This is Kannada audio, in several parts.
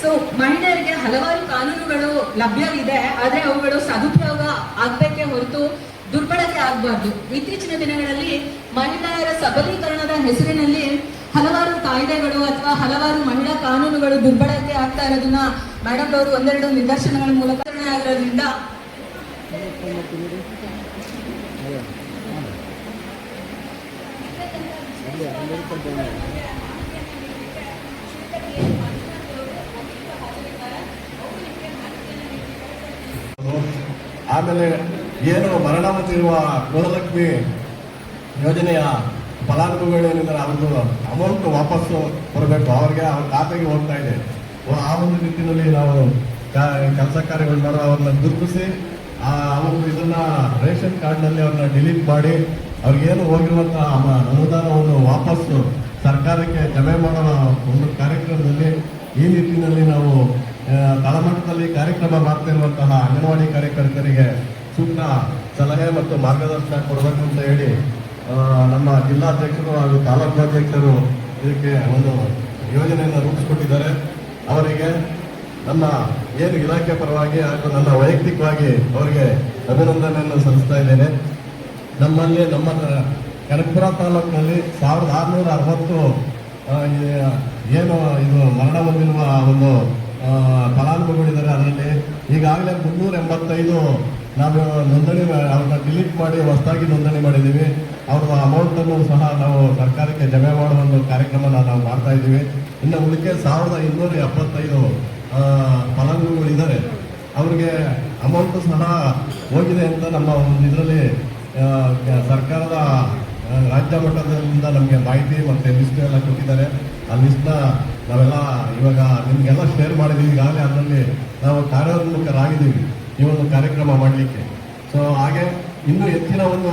ಸೊ ಮಹಿಳೆಯರಿಗೆ ಹಲವಾರು ಕಾನೂನುಗಳು ಲಭ್ಯವಿದೆ, ಆದ್ರೆ ಅವುಗಳು ಸದುಪಯೋಗ ಆಗ್ಬೇಕೇ ಹೊರತು ದುರ್ಬಳಕೆ ಆಗಬಾರ್ದು. ಇತ್ತೀಚಿನ ದಿನಗಳಲ್ಲಿ ಮಹಿಳೆಯರ ಸಬಲೀಕರಣದ ಹೆಸರಿನಲ್ಲಿ ಹಲವಾರು ಕಾಯ್ದೆಗಳು ಅಥವಾ ಹಲವಾರು ಮಹಿಳಾ ಕಾನೂನುಗಳು ದುರ್ಬಳಕೆ ಆಗ್ತಾ ಇರೋದನ್ನ ಮೇಡಮ್ ಅವರು ಒಂದೆರಡು ನಿದರ್ಶನಗಳ ಮೂಲಕ ಆಗಿರೋದ್ರಿಂದ ಆಮೇಲೆ ಏನು ಮರಣ ಹೊಂದಿರುವ ಗೃಹಲಕ್ಷ್ಮಿ ಯೋಜನೆಯ ಫಲಾನುಭವಿಗಳೇನಿದ್ದಾರೆ ಅವ್ರದ್ದು ಅಮೌಂಟ್ ವಾಪಸ್ಸು ಬರಬೇಕು, ಅವ್ರಿಗೆ ಅವ್ರ ಖಾತೆಗೆ ಹೋಗ್ತಾ ಇದೆ. ಆ ಒಂದು ನಿಟ್ಟಿನಲ್ಲಿ ನಾವು ಕೆಲಸ ಕಾರ್ಯಗಳು ಮಾಡೋ ಅವ್ರನ್ನ ಗುರುತಿಸಿ ಅವರು ಇದನ್ನ ರೇಷನ್ ಕಾರ್ಡ್ನಲ್ಲಿ ಅವ್ರನ್ನ ಡಿಲೀಟ್ ಮಾಡಿ ಅವ್ರಿಗೇನು ಹೋಗಿರುವಂತಹ ಅನುದಾನವನ್ನು ವಾಪಸ್ಸು ಸರ್ಕಾರಕ್ಕೆ ಜಮೆ ಮಾಡೋ ಒಂದು ಕಾರ್ಯಕ್ರಮದಲ್ಲಿ ಈ ನಿಟ್ಟಿನಲ್ಲಿ ನಾವು ತಳಮಟ್ಟದಲ್ಲಿ ಕಾರ್ಯಕ್ರಮ ಮಾಡ್ತಾ ಇರುವಂತಹ ಅಂಗನವಾಡಿ ಕಾರ್ಯಕರ್ತರಿಗೆ ಸೂಕ್ತ ಸಲಹೆ ಮತ್ತು ಮಾರ್ಗದರ್ಶನ ಕೊಡಬೇಕು ಅಂತ ಹೇಳಿ ನಮ್ಮ ಜಿಲ್ಲಾಧ್ಯಕ್ಷರು ಹಾಗೂ ತಾಲೂಕಾಧ್ಯಕ್ಷರು ಇದಕ್ಕೆ ಒಂದು ಯೋಜನೆಯನ್ನು ರೂಪಿಸಿಕೊಟ್ಟಿದ್ದಾರೆ. ಅವರಿಗೆ ನಮ್ಮ ಏನು ಇಲಾಖೆ ಪರವಾಗಿ ಹಾಗೂ ನನ್ನ ವೈಯಕ್ತಿಕವಾಗಿ ಅವರಿಗೆ ಅಭಿನಂದನೆಯನ್ನು ಸಲ್ಲಿಸ್ತಾ ಇದ್ದೇನೆ. ನಮ್ಮಲ್ಲಿ ನಮ್ಮ ಕನಕಪುರ ತಾಲೂಕಿನಲ್ಲಿ 1660 ಏನು ಇದು ಮರಣ ಹೊಂದಿರುವ ಒಂದು ಫಲಾನುಭವಿಗಳಿದ್ದಾರೆ. ಅದರಲ್ಲಿ ಈಗಾಗಲೇ 385 ನಾವು ನೋಂದಣಿ ಅವ್ರನ್ನ ಡಿಲೀಟ್ ಮಾಡಿ ಹೊಸದಾಗಿ ನೋಂದಣಿ ಮಾಡಿದ್ದೀವಿ. ಅವ್ರ ಅಮೌಂಟನ್ನು ಸಹ ನಾವು ಸರ್ಕಾರಕ್ಕೆ ಜಮೆ ಮಾಡುವ ಒಂದು ಕಾರ್ಯಕ್ರಮನ ನಾವು ಮಾಡ್ತಾ ಇದ್ದೀವಿ. ಇನ್ನು ಉಳಿಕೆ 1275 ಫಲಾನುಭವಿಗಳಿದ್ದಾರೆ. ಅವ್ರಿಗೆ ಅಮೌಂಟು ಸಹ ಹೋಗಿದೆ ಅಂತ ನಮ್ಮ ಒಂದು ಇದರಲ್ಲಿ ಸರ್ಕಾರದ ರಾಜ್ಯ ಮಟ್ಟದಿಂದ ನಮಗೆ ಮಾಹಿತಿ ಮತ್ತು ಲಿಸ್ಟ್ ಎಲ್ಲ ಕೊಟ್ಟಿದ್ದಾರೆ. ಆ ಲಿಸ್ಟ್ನ ನಾವೆಲ್ಲ ಇವಾಗ ನಿಮಗೆಲ್ಲ ಶೇರ್ ಮಾಡಿದ್ದೀವಿ. ಈಗಾಗಲೇ ಅದರಲ್ಲಿ ನಾವು ಕಾರ್ಯೋನ್ಮುಖರಾಗಿದ್ದೀವಿ ಈ ಒಂದು ಕಾರ್ಯಕ್ರಮ ಮಾಡಲಿಕ್ಕೆ. ಸೊ ಹಾಗೆ ಇನ್ನೂ ಹೆಚ್ಚಿನ ಒಂದು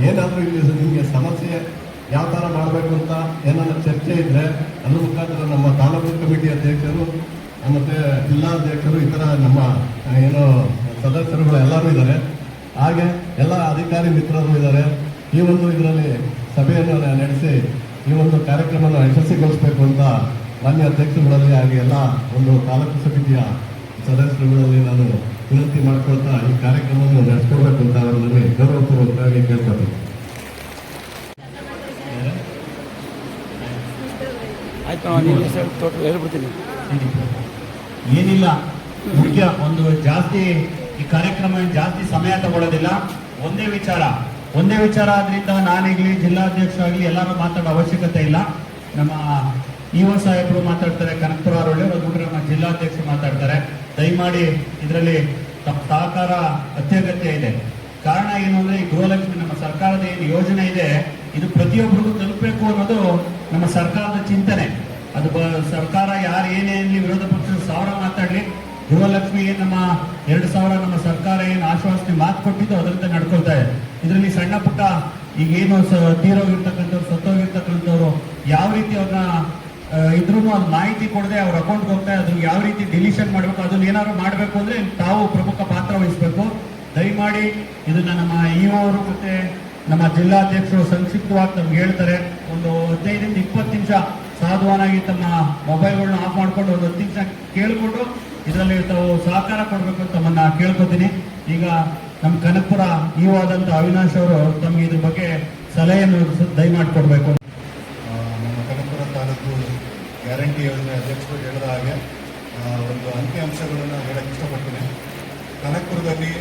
ಏನಾದರೂ ಇಲ್ಲಿ ನಿಮಗೆ ಸಮಸ್ಯೆ ಯಾವ ಥರ ಮಾಡಬೇಕು ಅಂತ ಏನಾದರೂ ಚರ್ಚೆ ಇದ್ದರೆ ಅದ್ರ ಮುಖಾಂತರ ನಮ್ಮ ತಾಲೂಕು ಕಮಿಟಿ ಅಧ್ಯಕ್ಷರು ಮತ್ತು ಜಿಲ್ಲಾಧ್ಯಕ್ಷರು ಇತರ ನಮ್ಮ ಏನು ಸದಸ್ಯರುಗಳು ಎಲ್ಲರೂ ಇದ್ದಾರೆ. ಹಾಗೆ ಎಲ್ಲ ಅಧಿಕಾರಿ ಮಿತ್ರರು ಇದ್ದಾರೆ. ಈ ಒಂದು ಇದರಲ್ಲಿ ಸಭೆಯನ್ನು ನಡೆಸಿ ಈ ಒಂದು ಕಾರ್ಯಕ್ರಮವನ್ನು ಯಶಸ್ವಿಗೊಳಿಸಬೇಕು ಅಂತ ಮಾನ್ಯ ಅಧ್ಯಕ್ಷರುಗಳಲ್ಲಿ ಹಾಗೆ ಎಲ್ಲ ಒಂದು ತಾಲೂಕು ಸಮಿತಿಯ ಸದಸ್ಯರುಗಳಲ್ಲಿ ನಾನು ವಿನಂತಿ ಮಾಡಿಕೊಳ್ತಾ ಈ ಕಾರ್ಯಕ್ರಮವನ್ನು ನಡೆಸ್ಕೊಡ್ಬೇಕು ಅಂತ ಅವರಲ್ಲಿ ಗೌರವಪೂರ್ವಕವಾಗಿ ಕೇಳ್ಕೊಳ್ತೀನಿ. ಏನಿಲ್ಲ, ಮುಖ್ಯ ಒಂದು ಜಾಸ್ತಿ ಈ ಕಾರ್ಯಕ್ರಮ ಜಾಸ್ತಿ ಸಮಯ ತಗೊಳ್ಳೋದಿಲ್ಲ. ಒಂದೇ ವಿಚಾರ ಆದ್ರಿಂದ ನಾನೀಗಲಿ ಜಿಲ್ಲಾಧ್ಯಕ್ಷ ಆಗಲಿ ಎಲ್ಲರೂ ಮಾತಾಡೋ ಅವಶ್ಯಕತೆ ಇಲ್ಲ. ನಮ್ಮ ಇಒ ಸಾಹೇಬರು ಮಾತಾಡ್ತಾರೆ, ಕನಕಪುರ ಅವರೊಳ್ಳೆ ಬಿಟ್ಟರೆ ನಮ್ಮ ಜಿಲ್ಲಾಧ್ಯಕ್ಷರು ಮಾತಾಡ್ತಾರೆ. ದಯಮಾಡಿ ಇದರಲ್ಲಿ ತಮ್ಮ ಸಹಕಾರ ಅತ್ಯಗತ್ಯ ಇದೆ. ಕಾರಣ ಏನು ಅಂದ್ರೆ ಈ ಗೃಹಲಕ್ಷ್ಮಿ ನಮ್ಮ ಸರ್ಕಾರದ ಏನು ಯೋಜನೆ ಇದೆ ಇದು ಪ್ರತಿಯೊಬ್ಬರಿಗೂ ತಲುಪಬೇಕು ಅನ್ನೋದು ನಮ್ಮ ಸರ್ಕಾರದ ಚಿಂತನೆ. ಅದು ಸರ್ಕಾರ ಯಾರು ಏನೇನು ವಿರೋಧ ಪಕ್ಷದ 1000 ಮಾತಾಡ್ಲಿ, ಗೃಹಲಕ್ಷ್ಮಿ ನಮ್ಮ 2000 ನಮ್ಮ ಸರ್ಕಾರ ಏನು ಆಶ್ವಾಸನೆ ಮಾತು ಕೊಟ್ಟಿದ್ದು ಅದರಂತೆ ನಡ್ಕೊಳ್ತಾ ಇದೆ. ಇದರಲ್ಲಿ ಸಣ್ಣ ಪುಟ್ಟ ಈಗೇನು ತೀರೋಗಿರ್ತಕ್ಕಂಥವ್ರು ಸತ್ತೋಗಿರ್ತಕ್ಕಂಥವ್ರು ಯಾವ ರೀತಿ ಅವ್ರನ್ನ ಇದ್ರೂ ಅದು ಮಾಹಿತಿ ಕೊಡದೆ ಅವ್ರ ಅಕೌಂಟ್ಗೆ ಹೋಗ್ತಾ ಅದ್ರ ಯಾವ ರೀತಿ ಡಿಲೀಷನ್ ಮಾಡಬೇಕು, ಅದನ್ನ ಏನಾದ್ರು ಮಾಡಬೇಕು ಅಂದ್ರೆ ತಾವು ಪ್ರಮುಖ ಪಾತ್ರ ವಹಿಸಬೇಕು. ದಯಮಾಡಿ ಇದನ್ನ ನಮ್ಮ ಇಒ ಅವರು ಮತ್ತೆ ನಮ್ಮ ಜಿಲ್ಲಾಧ್ಯಕ್ಷರು ಸಂಕ್ಷಿಪ್ತವಾಗಿ ನಮ್ಗೆ ಹೇಳ್ತಾರೆ. ಒಂದು 15 ರಿಂದ 20 ನಿಮಿಷ ಸಾಧುವಾನಾಗಿ ತಮ್ಮ ಮೊಬೈಲ್ಗಳನ್ನ ಆಫ್ ಮಾಡ್ಕೊಂಡು ಒಂದು 10 ನಿಮಿಷ ಕೇಳ್ಕೊಂಡು ಇದರಲ್ಲಿ ತಾವು ಸಹಕಾರ ಕೊಡಬೇಕು ಅಂತ ತಮ್ಮನ್ನ ಕೇಳ್ಕೊತೀನಿ. ಈಗ ನಮ್ಮ ಕನಕಪುರ ಇಒ ಆದಂತ ಅವಿನಾಶ್ ಅವರು ತಮಗೆ ಇದ್ರ ಬಗ್ಗೆ ಸಲಹೆಯನ್ನು ದಯಮಾಡಿ ಕೊಡಬೇಕು. ನಮ್ಮ ಕನಕಪುರ ತಾಲೂಕು ಗ್ಯಾರಂಟಿ ಯೋಜನೆ ಅಧ್ಯಕ್ಷರು ಹೇಳಿದ ಹಾಗೆ ಒಂದು ಅಂಕಿ ಅಂಶಗಳನ್ನು ಹೇಳಕ್ಕೆ ಇಷ್ಟಪಡ್ತೀನಿ. ಕನಕಪುರದಲ್ಲಿ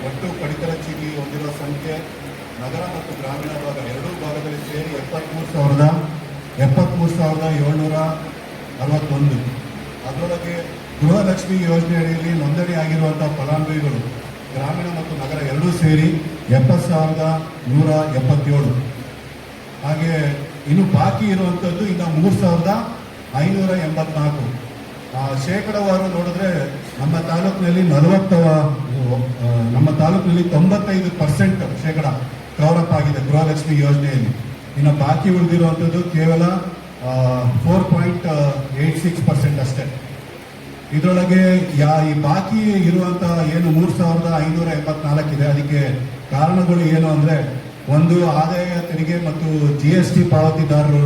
ಒಟ್ಟು ಪಡಿತರ ಚೀಟಿ ಹೊಂದಿರುವ ಸಂಖ್ಯೆ ನಗರ ಮತ್ತು ಗ್ರಾಮೀಣ ಭಾಗ ಎರಡೂ ಭಾಗದಲ್ಲಿ ಸೇರಿ 73,761. ಅದರೊಳಗೆ ಗೃಹಲಕ್ಷ್ಮಿ ಯೋಜನೆ ಅಡಿಯಲ್ಲಿ ನೋಂದಣಿ ಆಗಿರುವಂಥ ಫಲಾನುಭವಿಗಳು ಗ್ರಾಮೀಣ ಮತ್ತು ನಗರ ಎರಡೂ ಸೇರಿ 70,177. ಹಾಗೆ ಇನ್ನು ಬಾಕಿ ಇರುವಂಥದ್ದು ಇನ್ನು 3,584. ಶೇಕಡವಾರು ನೋಡಿದ್ರೆ ನಮ್ಮ ತಾಲೂಕಿನಲ್ಲಿ 95% ಶೇಕಡ ಕವರಪ್ ಆಗಿದೆ ಗೃಹಲಕ್ಷ್ಮಿ ಯೋಜನೆಯಲ್ಲಿ. ಇನ್ನು ಬಾಕಿ ಉಳಿದಿರುವಂಥದ್ದು ಕೇವಲ 4.86% ಅಷ್ಟೇ. ಇದರೊಳಗೆ ಈ ಬಾಕಿ ಇರುವಂಥ ಏನು 3,584 ಇದೆ, ಅದಕ್ಕೆ ಕಾರಣಗಳು ಏನು ಅಂದರೆ, ಒಂದು ಆದಾಯ ತೆರಿಗೆ ಮತ್ತು GST ಪಾವತಿದಾರರು,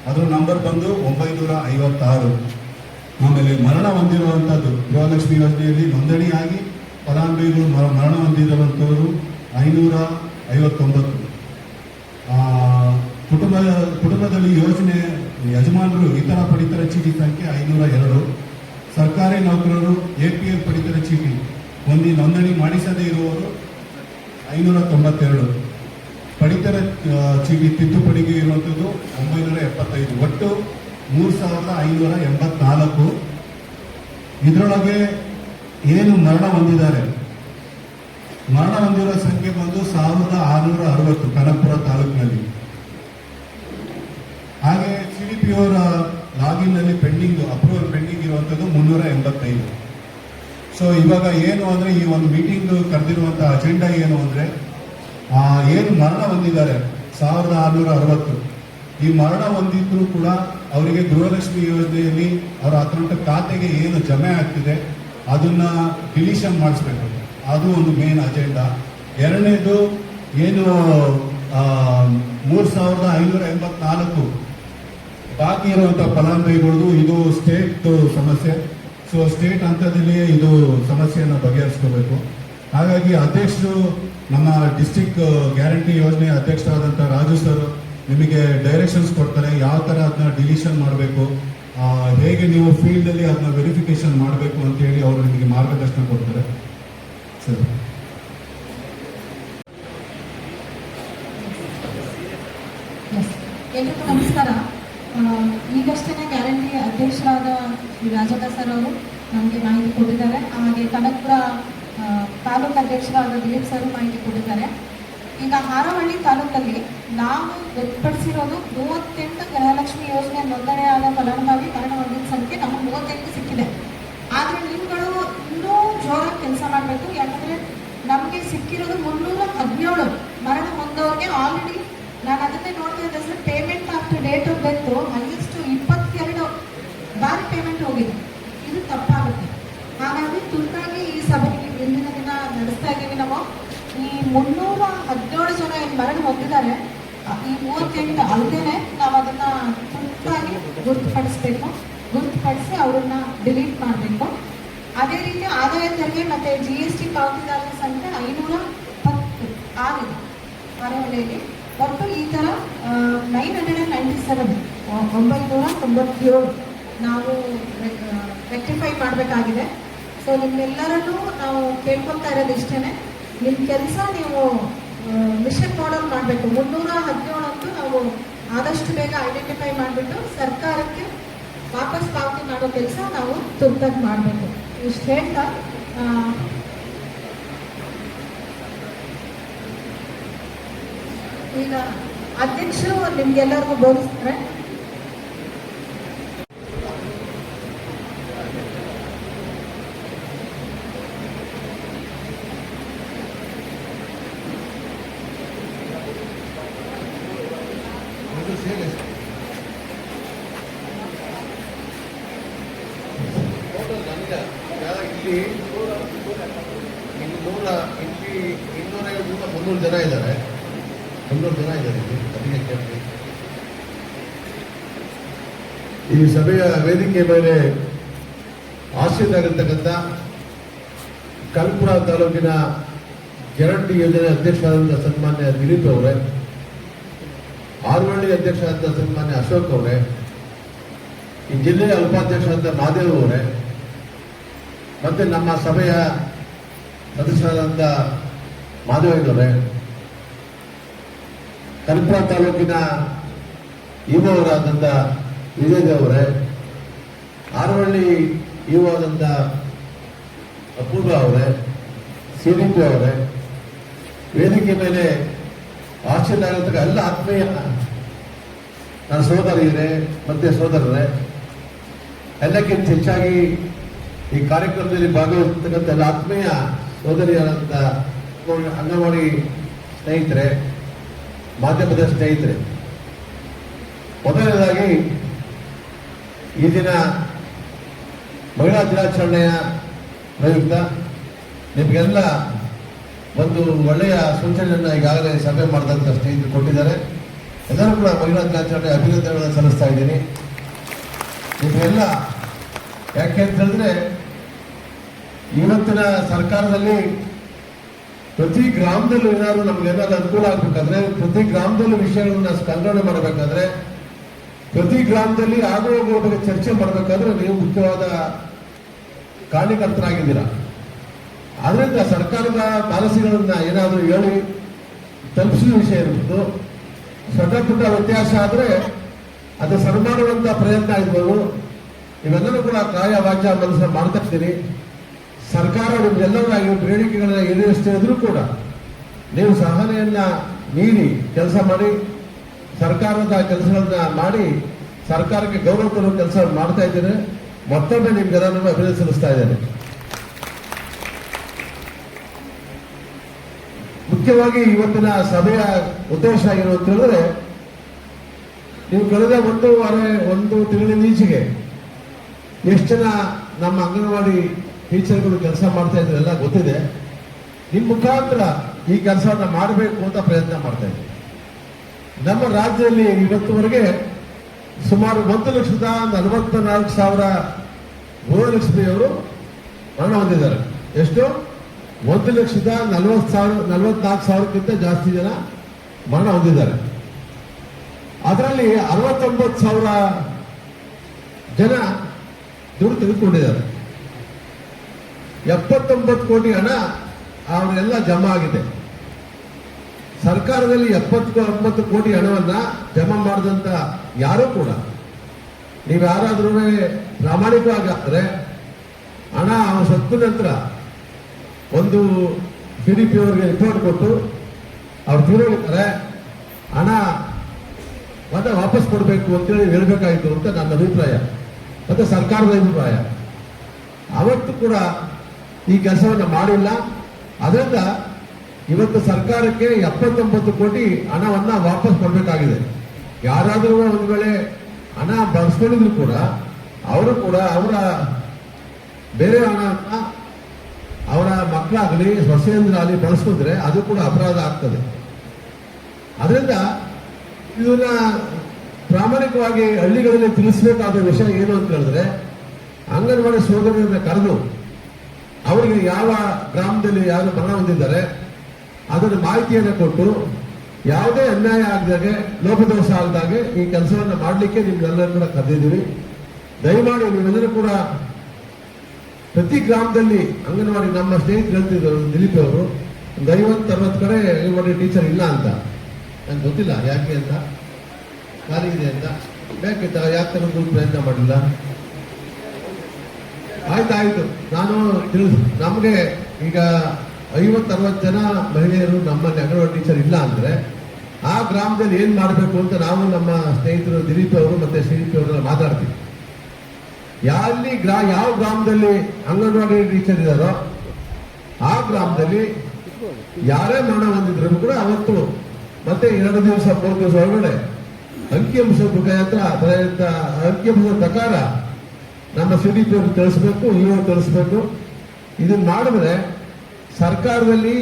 ಅದರ ನಂಬರ್ ಬಂದು 956. ಆಮೇಲೆ ಮರಣ ಹೊಂದಿರುವಂಥದ್ದು ಗೃಹಲಕ್ಷ್ಮಿ ಯೋಜನೆಯಲ್ಲಿ ನೋಂದಣಿಯಾಗಿ ಫಲಾನುಭವಿಗಳು ಮರಣ ಹೊಂದಿರುವಂಥವರು 559. ಕುಟುಂಬದಲ್ಲಿ ಯೋಜನೆ ಯಜಮಾನರು ಇತರ ಪಡಿತರ ಚೀಟಿ ಸಂಖ್ಯೆ 502. ಸರ್ಕಾರಿ ನೌಕರರು APL ಪಡಿತರ ಚೀಟಿ ನೋಂದಣಿ ಮಾಡಿಸದೇ ಇರುವವರು 592. ಪಡಿತರ ಚೀಟಿ ತಿದ್ದುಪಡಿಗೆ ಇರುವಂಥದ್ದು 975. ಒಟ್ಟು 3584. ಇದರೊಳಗೆ ಏನು ಮರಣ ಹೊಂದಿದ್ದಾರೆ, ಮರಣ ಹೊಂದಿರೋ ಸಂಖ್ಯೆ ಬಂದು 1660 ಕನಕಪುರ ತಾಲೂಕಿನಲ್ಲಿ. ಹಾಗೆ CDPO ಲಾಗಿನ್ ನಲ್ಲಿ ಅಪ್ರೂವಲ್ ಪೆಂಡಿಂಗ್ ಇರುವಂಥದ್ದು 385. ಸೊ ಇವಾಗ ಏನು ಅಂದ್ರೆ ಈ ಒಂದು ಮೀಟಿಂಗ್ ಕರೆದಿರುವಂತ ಅಜೆಂಡಾ ಏನು ಅಂದ್ರೆ ಏನು ಮರಣ ಹೊಂದಿದ್ದಾರೆ 1660. ಈ ಮರಣ ಹೊಂದಿದ್ರು ಕೂಡ ಅವರಿಗೆ ಗೃಹಲಕ್ಷ್ಮಿ ಯೋಜನೆಯಲ್ಲಿ ಅವರ ಅಕೌಂಟ್ ಖಾತೆಗೆ ಏನು ಜಮೆ ಆಗ್ತಿದೆ ಅದನ್ನ ಡಿಲೀಷನ್ ಮಾಡಿಸ್ಬೇಕು. ಅದು ಒಂದು ಮೇನ್ ಅಜೆಂಡಾ. ಎರಡನೇದು ಏನು 3584 ಬಾಕಿ ಇರುವಂತಹ ಫಲಾನುಭವಿಗಳದು ಇದು ಸ್ಟೇಟ್ ಸಮಸ್ಯೆ. ಸೊ ಸ್ಟೇಟ್ ಹಂತದಲ್ಲಿ ಇದು ಸಮಸ್ಯೆಯನ್ನು ಬಗೆಹರಿಸ್ಕೋಬೇಕು. ಹಾಗಾಗಿ ಅಧ್ಯಕ್ಷರು ನಮ್ಮ ಡಿಸ್ಟಿಕ್ ಗ್ಯಾರಂಟಿ ಯೋಜನೆ ಅಧ್ಯಕ್ಷರಾದಂಥ ರಾಜು ಸರ್ ನಿಮಗೆ ಡೈರೆಕ್ಷನ್ಸ್ ಕೊಡ್ತಾರೆ, ಯಾವ ಥರ ಅದನ್ನ ಡಿಲೀಷನ್ ಮಾಡಬೇಕು, ಹೇಗೆ ನೀವು ಫೀಲ್ಡಲ್ಲಿ ಅದನ್ನ ವೆರಿಫಿಕೇಶನ್ ಮಾಡಬೇಕು ಅಂತ ಹೇಳಿ ಅವರು ನಿಮಗೆ ಮಾರ್ಗದರ್ಶನ ಕೊಡ್ತಾರೆ. ಸರಿ, ಎಲ್ರಿಗೂ ನಮಸ್ಕಾರ. ಈಗಷ್ಟೇ ಗ್ಯಾರಂಟಿ ಅಧ್ಯಕ್ಷರಾದ ಶ್ರೀ ರಾಜಣ್ಣ ಸರ್ ಅವರು ನಮಗೆ ಮಾಹಿತಿ ಕೊಟ್ಟಿದ್ದಾರೆ. ಹಾಗೆ ಕನಕಪುರ ತಾಲೂಕು ಅಧ್ಯಕ್ಷರಾದ ದಿಲೀಪ್ ಸರ್ ಮಾಹಿತಿ ಕೊಟ್ಟಿದ್ದಾರೆ. ಈಗ ಹಾರೋಹಳ್ಳಿ ತಾಲೂಕಲ್ಲಿ ನಾವು ಗೊತ್ತುಪಡಿಸಿರೋದು 38 ಗೃಹಲಕ್ಷ್ಮಿ ಯೋಜನೆ ನೋಂದಣಿಯಾದ ಫಲಾನುಭವಿ ಮರಣ ಹೊಂದಿದ ಸಂಖ್ಯೆ ನಮಗೆ 38 ಸಿಕ್ಕಿದೆ. ಆದರೆ ನೀವುಗಳು ಇನ್ನೂ ಜೋರಾಗಿ ಕೆಲಸ ಮಾಡಬೇಕು. ಯಾಕಂದರೆ ನಮಗೆ ಸಿಕ್ಕಿರೋದು 317 ಮರಣ ಹೊಂದೋರಿಗೆ. ಆಲ್ರೆಡಿ ನಾನು ಅದನ್ನೇ ನೋಡ್ತಾ ಇದ್ದೆ sir, payment after date of death highest 22 ಬಾರಿ ಪೇಮೆಂಟ್ ಹೋಗಿದೆ. ಇದು ತಪ್ಪಾಗುತ್ತೆ. ಹಾಗಾಗಿ ತುರ್ತಾಗಿ ಈ ಸಭೆಗೆ ಇಂದಿನ ದಿನ ನಡೆಸ್ತಾ ಇದ್ದೀವಿ. ನಾವು ಈ 317 ಜನ ಏನು ಮರಣ ಹೊಂದಿದ್ದಾರೆ, ಈ 38 ಅಲ್ಲದೆ ನಾವು ಅದನ್ನ ತುರ್ತಾಗಿ ಗುರುತುಪಡಿಸಿ ಅವರನ್ನ ಡಿಲೀಟ್ ಮಾಡಬೇಕು. ಅದೇ ರೀತಿ ಆದಾಯ ತೆರಿಗೆ ಮತ್ತು GST ಪಾವತಿದಾರರ ಸಂಖ್ಯೆ 510 ಆಗಿದೆ ಹಾರೋಹಳ್ಳಿಯಲ್ಲಿ. ಒಟ್ಟು ಈ ಥರ 997 ನಾವು ರೆಕ್ಟಿಫೈ ಮಾಡಬೇಕಾಗಿದೆ. ಸೊ ನಿಮ್ಮೆಲ್ಲರನ್ನೂ ನಾವು ಕೇಳ್ಕೊತಾ ಇರೋದು ಇಷ್ಟೇ, ನಿಮ್ಮ ಕೆಲಸ ನೀವು ಮಿಷನ್ ಮಾಡಲ್ ಮಾಡಬೇಕು. 317 ಅಂತೂ ನಾವು ಆದಷ್ಟು ಬೇಗ ಐಡೆಂಟಿಫೈ ಮಾಡಿಬಿಟ್ಟು ಸರ್ಕಾರಕ್ಕೆ ವಾಪಸ್ ಪಾವತಿ ಮಾಡೋ ಕೆಲಸ ನಾವು ತುರ್ತಾಗಿ ಮಾಡಬೇಕು. ಇಷ್ಟು ಹೇಳ್ತಾ ಈಗ ಅಧ್ಯಕ್ಷರು ನಿಮ್ಗೆಲ್ಲರಿಗೂ ಬೋಧಿಸ್ತಾರೆ. ಇಲ್ಲಿ 250 ಜನ ಇದ್ದಾರೆ. 300 ಜನ ಇದ್ದಾರೆ ಇಲ್ಲಿ. ಅದಕ್ಕೆ ಕೇಳಿ ಈ ಸಭೆಯ ವೇದಿಕೆ ಮೇಲೆ ಆಶ್ರಿತರಾಗಿರ್ತಕ್ಕಂಥ ಕನಕಪುರ ತಾಲೂಕಿನ ಗ್ಯಾರಂಟಿ ಯೋಜನೆ ಅಧ್ಯಕ್ಷರಾದಂಥ ಸನ್ಮಾನ್ಯ ದಿಲೀಪ್ ಅವರೇ, ಹಾರೋಹಳ್ಳಿ ಅಧ್ಯಕ್ಷರಾದಂಥ ಸನ್ಮಾನ್ಯ ಅಶೋಕ್ ಅವರೇ, ಈ ಜಿಲ್ಲೆಯ ಉಪಾಧ್ಯಕ್ಷರಾದಂಥ ಮಹಾದೇವ್ ಅವರೇ, ಮತ್ತೆ ನಮ್ಮ ಸಭೆಯ ಸದಸ್ಯರಾದಂಥ ಮಾಧವಯ್ಯನವರೇ, ಕನಕಪುರ ತಾಲೂಕಿನ ಇಒ ಅವರಾದಂಥ ವಿಜಯದೇವ್ ಅವರೇ, ಹಾರೋಹಳ್ಳಿ ಇಒ ಆದಂಥ ಅಪೂರ್ವ ಅವರೇ, CDP ಅವರೇ, ವೇದಿಕೆ ಮೇಲೆ ಆಶ್ಚರ್ಯರಾಗಿರ್ತಕ್ಕ ಎಲ್ಲ ಆತ್ಮೀಯ ನನ್ನ ಸೋದರಿಯರೇ ಮತ್ತೆ ಸೋದರರೇ, ಎಲ್ಲಕ್ಕಿಂತ ಹೆಚ್ಚಾಗಿ ಈ ಕಾರ್ಯಕ್ರಮದಲ್ಲಿ ಭಾಗವಹಿಸ್ತಕ್ಕಂಥ ಎಲ್ಲ ಆತ್ಮೀಯ ಸೋದರಿಯಾದಂಥ ಅಂಗನವಾಡಿ ಸ್ನೇಹಿತರೆ, ಮಾಧ್ಯಮದ ಸ್ನೇಹಿತರೆ, ಮೊದಲನೇದಾಗಿ ಈ ದಿನ ಮಹಿಳಾ ದಿನಾಚರಣೆಯ ಪ್ರಯುಕ್ತ ನಿಮಗೆಲ್ಲ ಒಂದು ಒಳ್ಳೆಯ ಸೂಚನೆಯನ್ನು ಈಗಾಗಲೇ ಸಭೆ ಮಾಡಿದಂಥ ಸ್ನೇಹಿತರು ಕೊಟ್ಟಿದ್ದಾರೆ. ಎಲ್ಲರೂ ಕೂಡ ಮಹಿಳಾ ದಿನಾಚರಣೆ ಅಭಿನಂದನೆಗಳನ್ನು ಸಲ್ಲಿಸ್ತಾ ಇದ್ದೀನಿ. ನಿಮಗೆಲ್ಲ ಯಾಕೆ ಅಂತ ಹೇಳಿದ್ರೆ ಇವತ್ತಿನ ಸರ್ಕಾರದಲ್ಲಿ ಪ್ರತಿ ಗ್ರಾಮದಲ್ಲೂ ಏನಾದ್ರು ನಮ್ಗೆ ಏನಾದ್ರು ಅನುಕೂಲ ಆಗ್ಬೇಕಾದ್ರೆ, ಪ್ರತಿ ಗ್ರಾಮದಲ್ಲೂ ವಿಷಯಗಳನ್ನ ಸ್ಪಂದನೆ ಮಾಡಬೇಕಾದ್ರೆ, ಪ್ರತಿ ಗ್ರಾಮದಲ್ಲಿ ಆಗುವ ಬಗ್ಗೆ ಚರ್ಚೆ ಮಾಡಬೇಕಾದ್ರೆ ನೀವು ಮುಖ್ಯವಾದ ಕಾರ್ಯಕರ್ತರಾಗಿದ್ದೀರಾ. ಆದ್ರಿಂದ ಸರ್ಕಾರದ ಪಾಲಿಸಿಗಳನ್ನ ಏನಾದರೂ ಹೇಳಿ ತಲುಪಿಸುವ ವಿಷಯ ಇರ್ಬೋದು. ಸಣ್ಣ ಪುಟ್ಟ ವ್ಯತ್ಯಾಸ ಆದ್ರೆ ಅದು ಸರಿ ಮಾಡುವಂತ ಪ್ರಯತ್ನ ಇರ್ಬೋದು. ಇವೆಲ್ಲರೂ ಕೂಡ ಕಾಯ ವಾಚ ಮನಸ್ಸ ಮಾಡ್ತಾ ಇರ್ತೀರಿ. ಸರ್ಕಾರ ನಿಮ್ಗೆಲ್ಲರ ಬೇಡಿಕೆಗಳನ್ನ ಈಡೇರಿಸ್ತಿದ್ರು ಕೂಡ ನೀವು ಸಹನೆಯನ್ನ ನೀಡಿ ಕೆಲಸ ಮಾಡಿ, ಸರ್ಕಾರದ ಕೆಲಸಗಳನ್ನ ಮಾಡಿ ಸರ್ಕಾರಕ್ಕೆ ಗೌರವ ತರುವ ಕೆಲಸ ಮಾಡ್ತಾ ಇದ್ದೇನೆ. ಮತ್ತೊಮ್ಮೆ ನಿಮ್ಗೆಲ್ಲರನ್ನು ಅಭಿನಂದಿಸ್ತಾ ಇದ್ದೇನೆ. ಮುಖ್ಯವಾಗಿ ಇವತ್ತಿನ ಸಭೆಯ ಉದ್ದೇಶ ಏನು ಅಂತ ಹೇಳಿದ್ರೆ, ನೀವು ಕಳೆದ ಒಂದು ತಿಂಗಳಿನ ಈಚೆಗೆ ಎಷ್ಟು ಜನ ನಮ್ಮ ಅಂಗನವಾಡಿ ಟೀಚರ್ಗಳು ಕೆಲಸ ಮಾಡ್ತಾ ಇದ್ರು ಎಲ್ಲ ಗೊತ್ತಿದೆ. ನಿಮ್ಮ ಮುಖಾಂತರ ಈ ಕೆಲಸವನ್ನ ಮಾಡಬೇಕು ಅಂತ ಪ್ರಯತ್ನ ಮಾಡ್ತಾ ಇದ್ದೀವಿ. ನಮ್ಮ ರಾಜ್ಯದಲ್ಲಿ ಇವತ್ತುವರೆಗೆ ಸುಮಾರು 1,44,000 ಗೃಹಲಕ್ಷ್ಮಿಯವರು ಮರಣ ಹೊಂದಿದ್ದಾರೆ. ಎಷ್ಟು? 1,40,44,000ಕ್ಕಿಂತ ಜಾಸ್ತಿ ಜನ ಮರಣ ಹೊಂದಿದ್ದಾರೆ. ಅದರಲ್ಲಿ 69,000 ಜನ ದುಡ್ಡು ತೆಗೆದುಕೊಂಡಿದ್ದಾರೆ. 79 ಕೋಟಿ ಹಣ ಅವರೆಲ್ಲ ಜಮಾ ಆಗಿದೆ. ಸರ್ಕಾರದಲ್ಲಿ 79 ಕೋಟಿ ಹಣವನ್ನ ಜಮಾ ಮಾಡಿದಂತ ಯಾರೂ ಕೂಡ, ನೀವು ಯಾರಾದ್ರೂ ಪ್ರಾಮಾಣಿಕವಾಗಿ ಆಗ್ತಾರೆ ಹಣ ಸತ್ತ ನಂತರ ಒಂದು ಸಿಡಿಪಿ ಅವರಿಗೆ ರಿಪೋರ್ಟ್ ಕೊಟ್ಟು ಅವ್ರು ತಿರುಗಿದ್ದಾರೆ ಹಣ ಮತ್ತೆ ವಾಪಸ್ ಕೊಡಬೇಕು ಅಂತೇಳಿ ಹೇಳ್ಬೇಕಾಯ್ತು ಅಂತ ನನ್ನ ಅಭಿಪ್ರಾಯ, ಮತ್ತೆ ಸರ್ಕಾರದ ಅಭಿಪ್ರಾಯ. ಅವತ್ತು ಕೂಡ ಈ ಕೆಲಸವನ್ನು ಮಾಡಿಲ್ಲ. ಅದರಿಂದ ಇವತ್ತು ಸರ್ಕಾರಕ್ಕೆ 79 ಕೋಟಿ ಹಣವನ್ನ ವಾಪಸ್ ಕೊಡಬೇಕಾಗಿದೆ. ಯಾರಾದರೂ ಒಂದು ವೇಳೆ ಹಣ ಬಳಸ್ಕೊಂಡಿದ್ರು ಕೂಡ ಅವರು ಕೂಡ ಅವರ ಬೇರೆ ಹಣವನ್ನ ಅವರ ಮಕ್ಕಳಾಗಲಿ ಸೊಸೆಯಂದ್ರಾಗಲಿ ಬಳಸ್ಕೊಂಡ್ರೆ ಅದು ಕೂಡ ಅಪರಾಧ ಆಗ್ತದೆ. ಅದರಿಂದ ಇದನ್ನ ಪ್ರಾಮಾಣಿಕವಾಗಿ ಹಳ್ಳಿಗಳಲ್ಲಿ ತಿಳಿಸಬೇಕಾದ ವಿಷಯ ಏನು ಅಂತ ಹೇಳಿದ್ರೆ, ಅಂಗನವಾಡಿ ಸೋದರಿಯರನ್ನ ಕರೆದು ಅವರಿಗೆ ಯಾವ ಗ್ರಾಮದಲ್ಲಿ ಯಾರು ಮರಣ ಹೊಂದಿದ್ದಾರೆ ಅದರ ಮಾಹಿತಿಯನ್ನು ಕೊಟ್ಟು ಯಾವುದೇ ಅನ್ಯಾಯ ಆಗದಾಗೆ ಲೋಪದೋಷ ಆಗದಾಗೆ ಈ ಕೆಲಸವನ್ನು ಮಾಡಲಿಕ್ಕೆ ನಿಮ್ಗೆಲ್ಲರೂ ಕೂಡ ಕರೆದಿದ್ದೀವಿ. ದಯಮಾಡಿ ನೀವೆಲ್ಲರೂ ಕೂಡ ಪ್ರತಿ ಗ್ರಾಮದಲ್ಲಿ ಅಂಗನವಾಡಿ, ನಮ್ಮ ಸ್ನೇಹಿತರು ಹೇಳ್ತಿದ್ರು ದಿಲೀಪ್ ಅವರು 50-60 ಕಡೆ ಅಂಗನವಾಡಿ ಟೀಚರ್ ಇಲ್ಲ ಅಂತ. ನಂಗೆ ಗೊತ್ತಿಲ್ಲ ಯಾಕೆ ಅಂತ, ಖಾಲಿ ಇದೆ ಅಂತ. ಬೇಕಿತ್ತ ಯಾಕೆ ಪ್ರಯತ್ನ ಮಾಡಿಲ್ಲ? ಆಯ್ತು, ನಾನು ನಮಗೆ ಈಗ 50-60 ಜನ ಮಹಿಳೆಯರು ನಮ್ಮಲ್ಲಿ ಅಂಗನವಾಡಿ ಟೀಚರ್ ಇಲ್ಲ ಅಂದ್ರೆ ಆ ಗ್ರಾಮದಲ್ಲಿ ಏನ್ ಮಾಡಬೇಕು ಅಂತ ನಾವು ನಮ್ಮ ಸ್ನೇಹಿತರು ದಿಲೀಪ್ ಅವರು ಮತ್ತೆ ಶ್ರೀದೀಪ್ ಅವರೆಲ್ಲ ಮಾತಾಡ್ತೀವಿ. ಯಾವ ಗ್ರಾಮದಲ್ಲಿ ಅಂಗನವಾಡಿ ಟೀಚರ್ ಇದ್ದಾರೋ ಆ ಗ್ರಾಮದಲ್ಲಿ ಯಾರೇ ಮರಣ ಹೊಂದಿದ್ರು ಕೂಡ ಅವತ್ತು ಮತ್ತೆ 2 ದಿವಸ 3 ದಿವಸ ಒಳಗಡೆ ಅಂಕಿಅಂಶದ ಪ್ರಕಾರ ನಮ್ಮ ಸಿಡಿಪಿ ಅವರು ತಿಳಿಸ್ಬೇಕು, ಇವರು ತಿಳಿಸ್ಬೇಕು. ಇದನ್ನ ಮಾಡಿದ್ರೆ ಸರ್ಕಾರದಲ್ಲಿ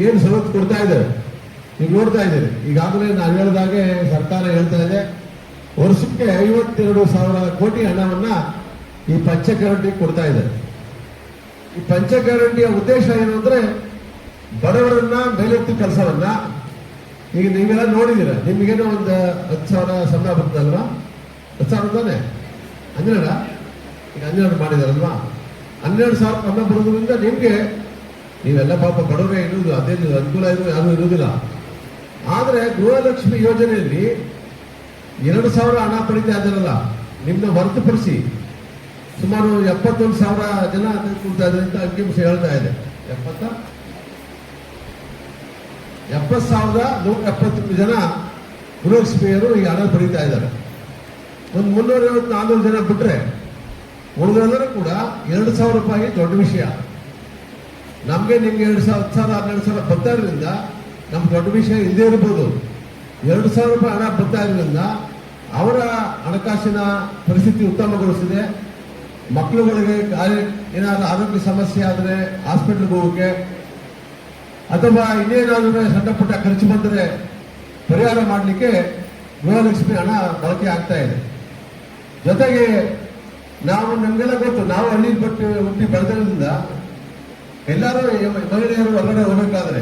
ಏನು ಸವಲತ್ತು ಕೊಡ್ತಾ ಇದ್ದಾರೆ ನೀವು ನೋಡ್ತಾ ಇದ್ದೀರಿ. ಈಗಾಗಲೇ ನಾನು ಹೇಳಿದಾಗೆ ಸರ್ಕಾರ ಹೇಳ್ತಾ ಇದೆ ವರ್ಷಕ್ಕೆ 52,000 ಕೋಟಿ ಹಣವನ್ನ ಈ ಪಂಚ ಗ್ಯಾರಂಟಿ ಕೊಡ್ತಾ ಇದೆ. ಈ ಪಂಚ ಗ್ಯಾರಂಟಿಯ ಉದ್ದೇಶ ಏನು ಅಂದ್ರೆ ಬಡವರನ್ನ ಮೇಲೆತ್ತಿ ಕೆಲಸವನ್ನ, ಈಗ ನೀವೆಲ್ಲ ನೋಡಿದ್ದೀರ, ನಿಮಗೇನೋ ಒಂದು 10,000 ಸಂಬಳ ಬರ್ತದಲ್ವಾ? 10,000 ತಾನೆ? 12 ಈಗ 12 ಮಾಡಿದಾರಲ್ವಾ? 12,000 ಸಂಬಳ ಬರೋದ್ರಿಂದ ನಿಮ್ಗೆ ನೀವೆಲ್ಲ ಪಾಪ ಬಡವರೇ ಇರುವುದು, ಅದೇನು ಅನುಕೂಲ ಯಾರು ಇರುವುದಿಲ್ಲ. ಆದ್ರೆ ಗೃಹಲಕ್ಷ್ಮಿ ಯೋಜನೆಯಲ್ಲಿ 2,000 ಹಣ ಪಡಿತಾ ಇದ್ದಾರಲ್ಲ, ನಿಮ್ನ ಹೊರತುಪಡಿಸಿ ಸುಮಾರು 71,000 ಜನ ಕೊಡ್ತಾ ಇದ್ದಾರೆ ಅಂತ ಅಂಕಿಅಂಶ ಹೇಳ್ತಾ ಇದೆ. 70,171 ಜನ ಗೃಹಲಕ್ಷ್ಮಿಯರು ಈ ಹಣ ಪಡಿತಾ ಇದ್ದಾರೆ. ಒಂದು 350-400 ಜನ ಬಿಟ್ರೆ ಉಳಿದೆಲ್ಲರೂ ಕೂಡ 2,000 ರೂಪಾಯಿ ದೊಡ್ಡ ವಿಷಯ. ನಮ್ಗೆ ನಿಮ್ಗೆ 10,000-12,000 ಬರ್ತಾ ಇರೋದ್ರಿಂದ ನಮ್ಗೆ ದೊಡ್ಡ ವಿಷಯ ಇಲ್ಲದೆ ಇರ್ಬೋದು. 2,000 ರೂಪಾಯಿ ಹಣ ಬರ್ತಾ ಇರೋದ್ರಿಂದ ಅವರ ಹಣಕಾಸಿನ ಪರಿಸ್ಥಿತಿ ಉತ್ತಮಗೊಳಿಸಿದೆ. ಮಕ್ಕಳುಗಳಿಗೆ ಏನಾದ್ರು ಆರೋಗ್ಯ ಸಮಸ್ಯೆ ಆದರೆ ಹಾಸ್ಪಿಟಲ್ಗೆ ಹೋಗೋಕೆ ಅಥವಾ ಇನ್ನೇನಾದ್ರೂ ಸಣ್ಣ ಪುಟ್ಟ ಖರ್ಚು ಬಂದರೆ ಪರಿಹಾರ ಮಾಡಲಿಕ್ಕೆ ಗೃಹಲಕ್ಷ್ಮಿ ಹಣ ಬಳಕೆ ಆಗ್ತಾ ಇದೆ. ಜೊತೆಗೆ ನಮಗೆಲ್ಲ ಗೊತ್ತು, ನಾವು ಹಳ್ಳಿ ಹುಟ್ಟಿ ಬೆಳೆದ್ರಿಂದ ಎಲ್ಲರೂ ಮಹಿಳೆಯರು ಹೊರಗಡೆ ಹೋಗ್ಬೇಕಾದ್ರೆ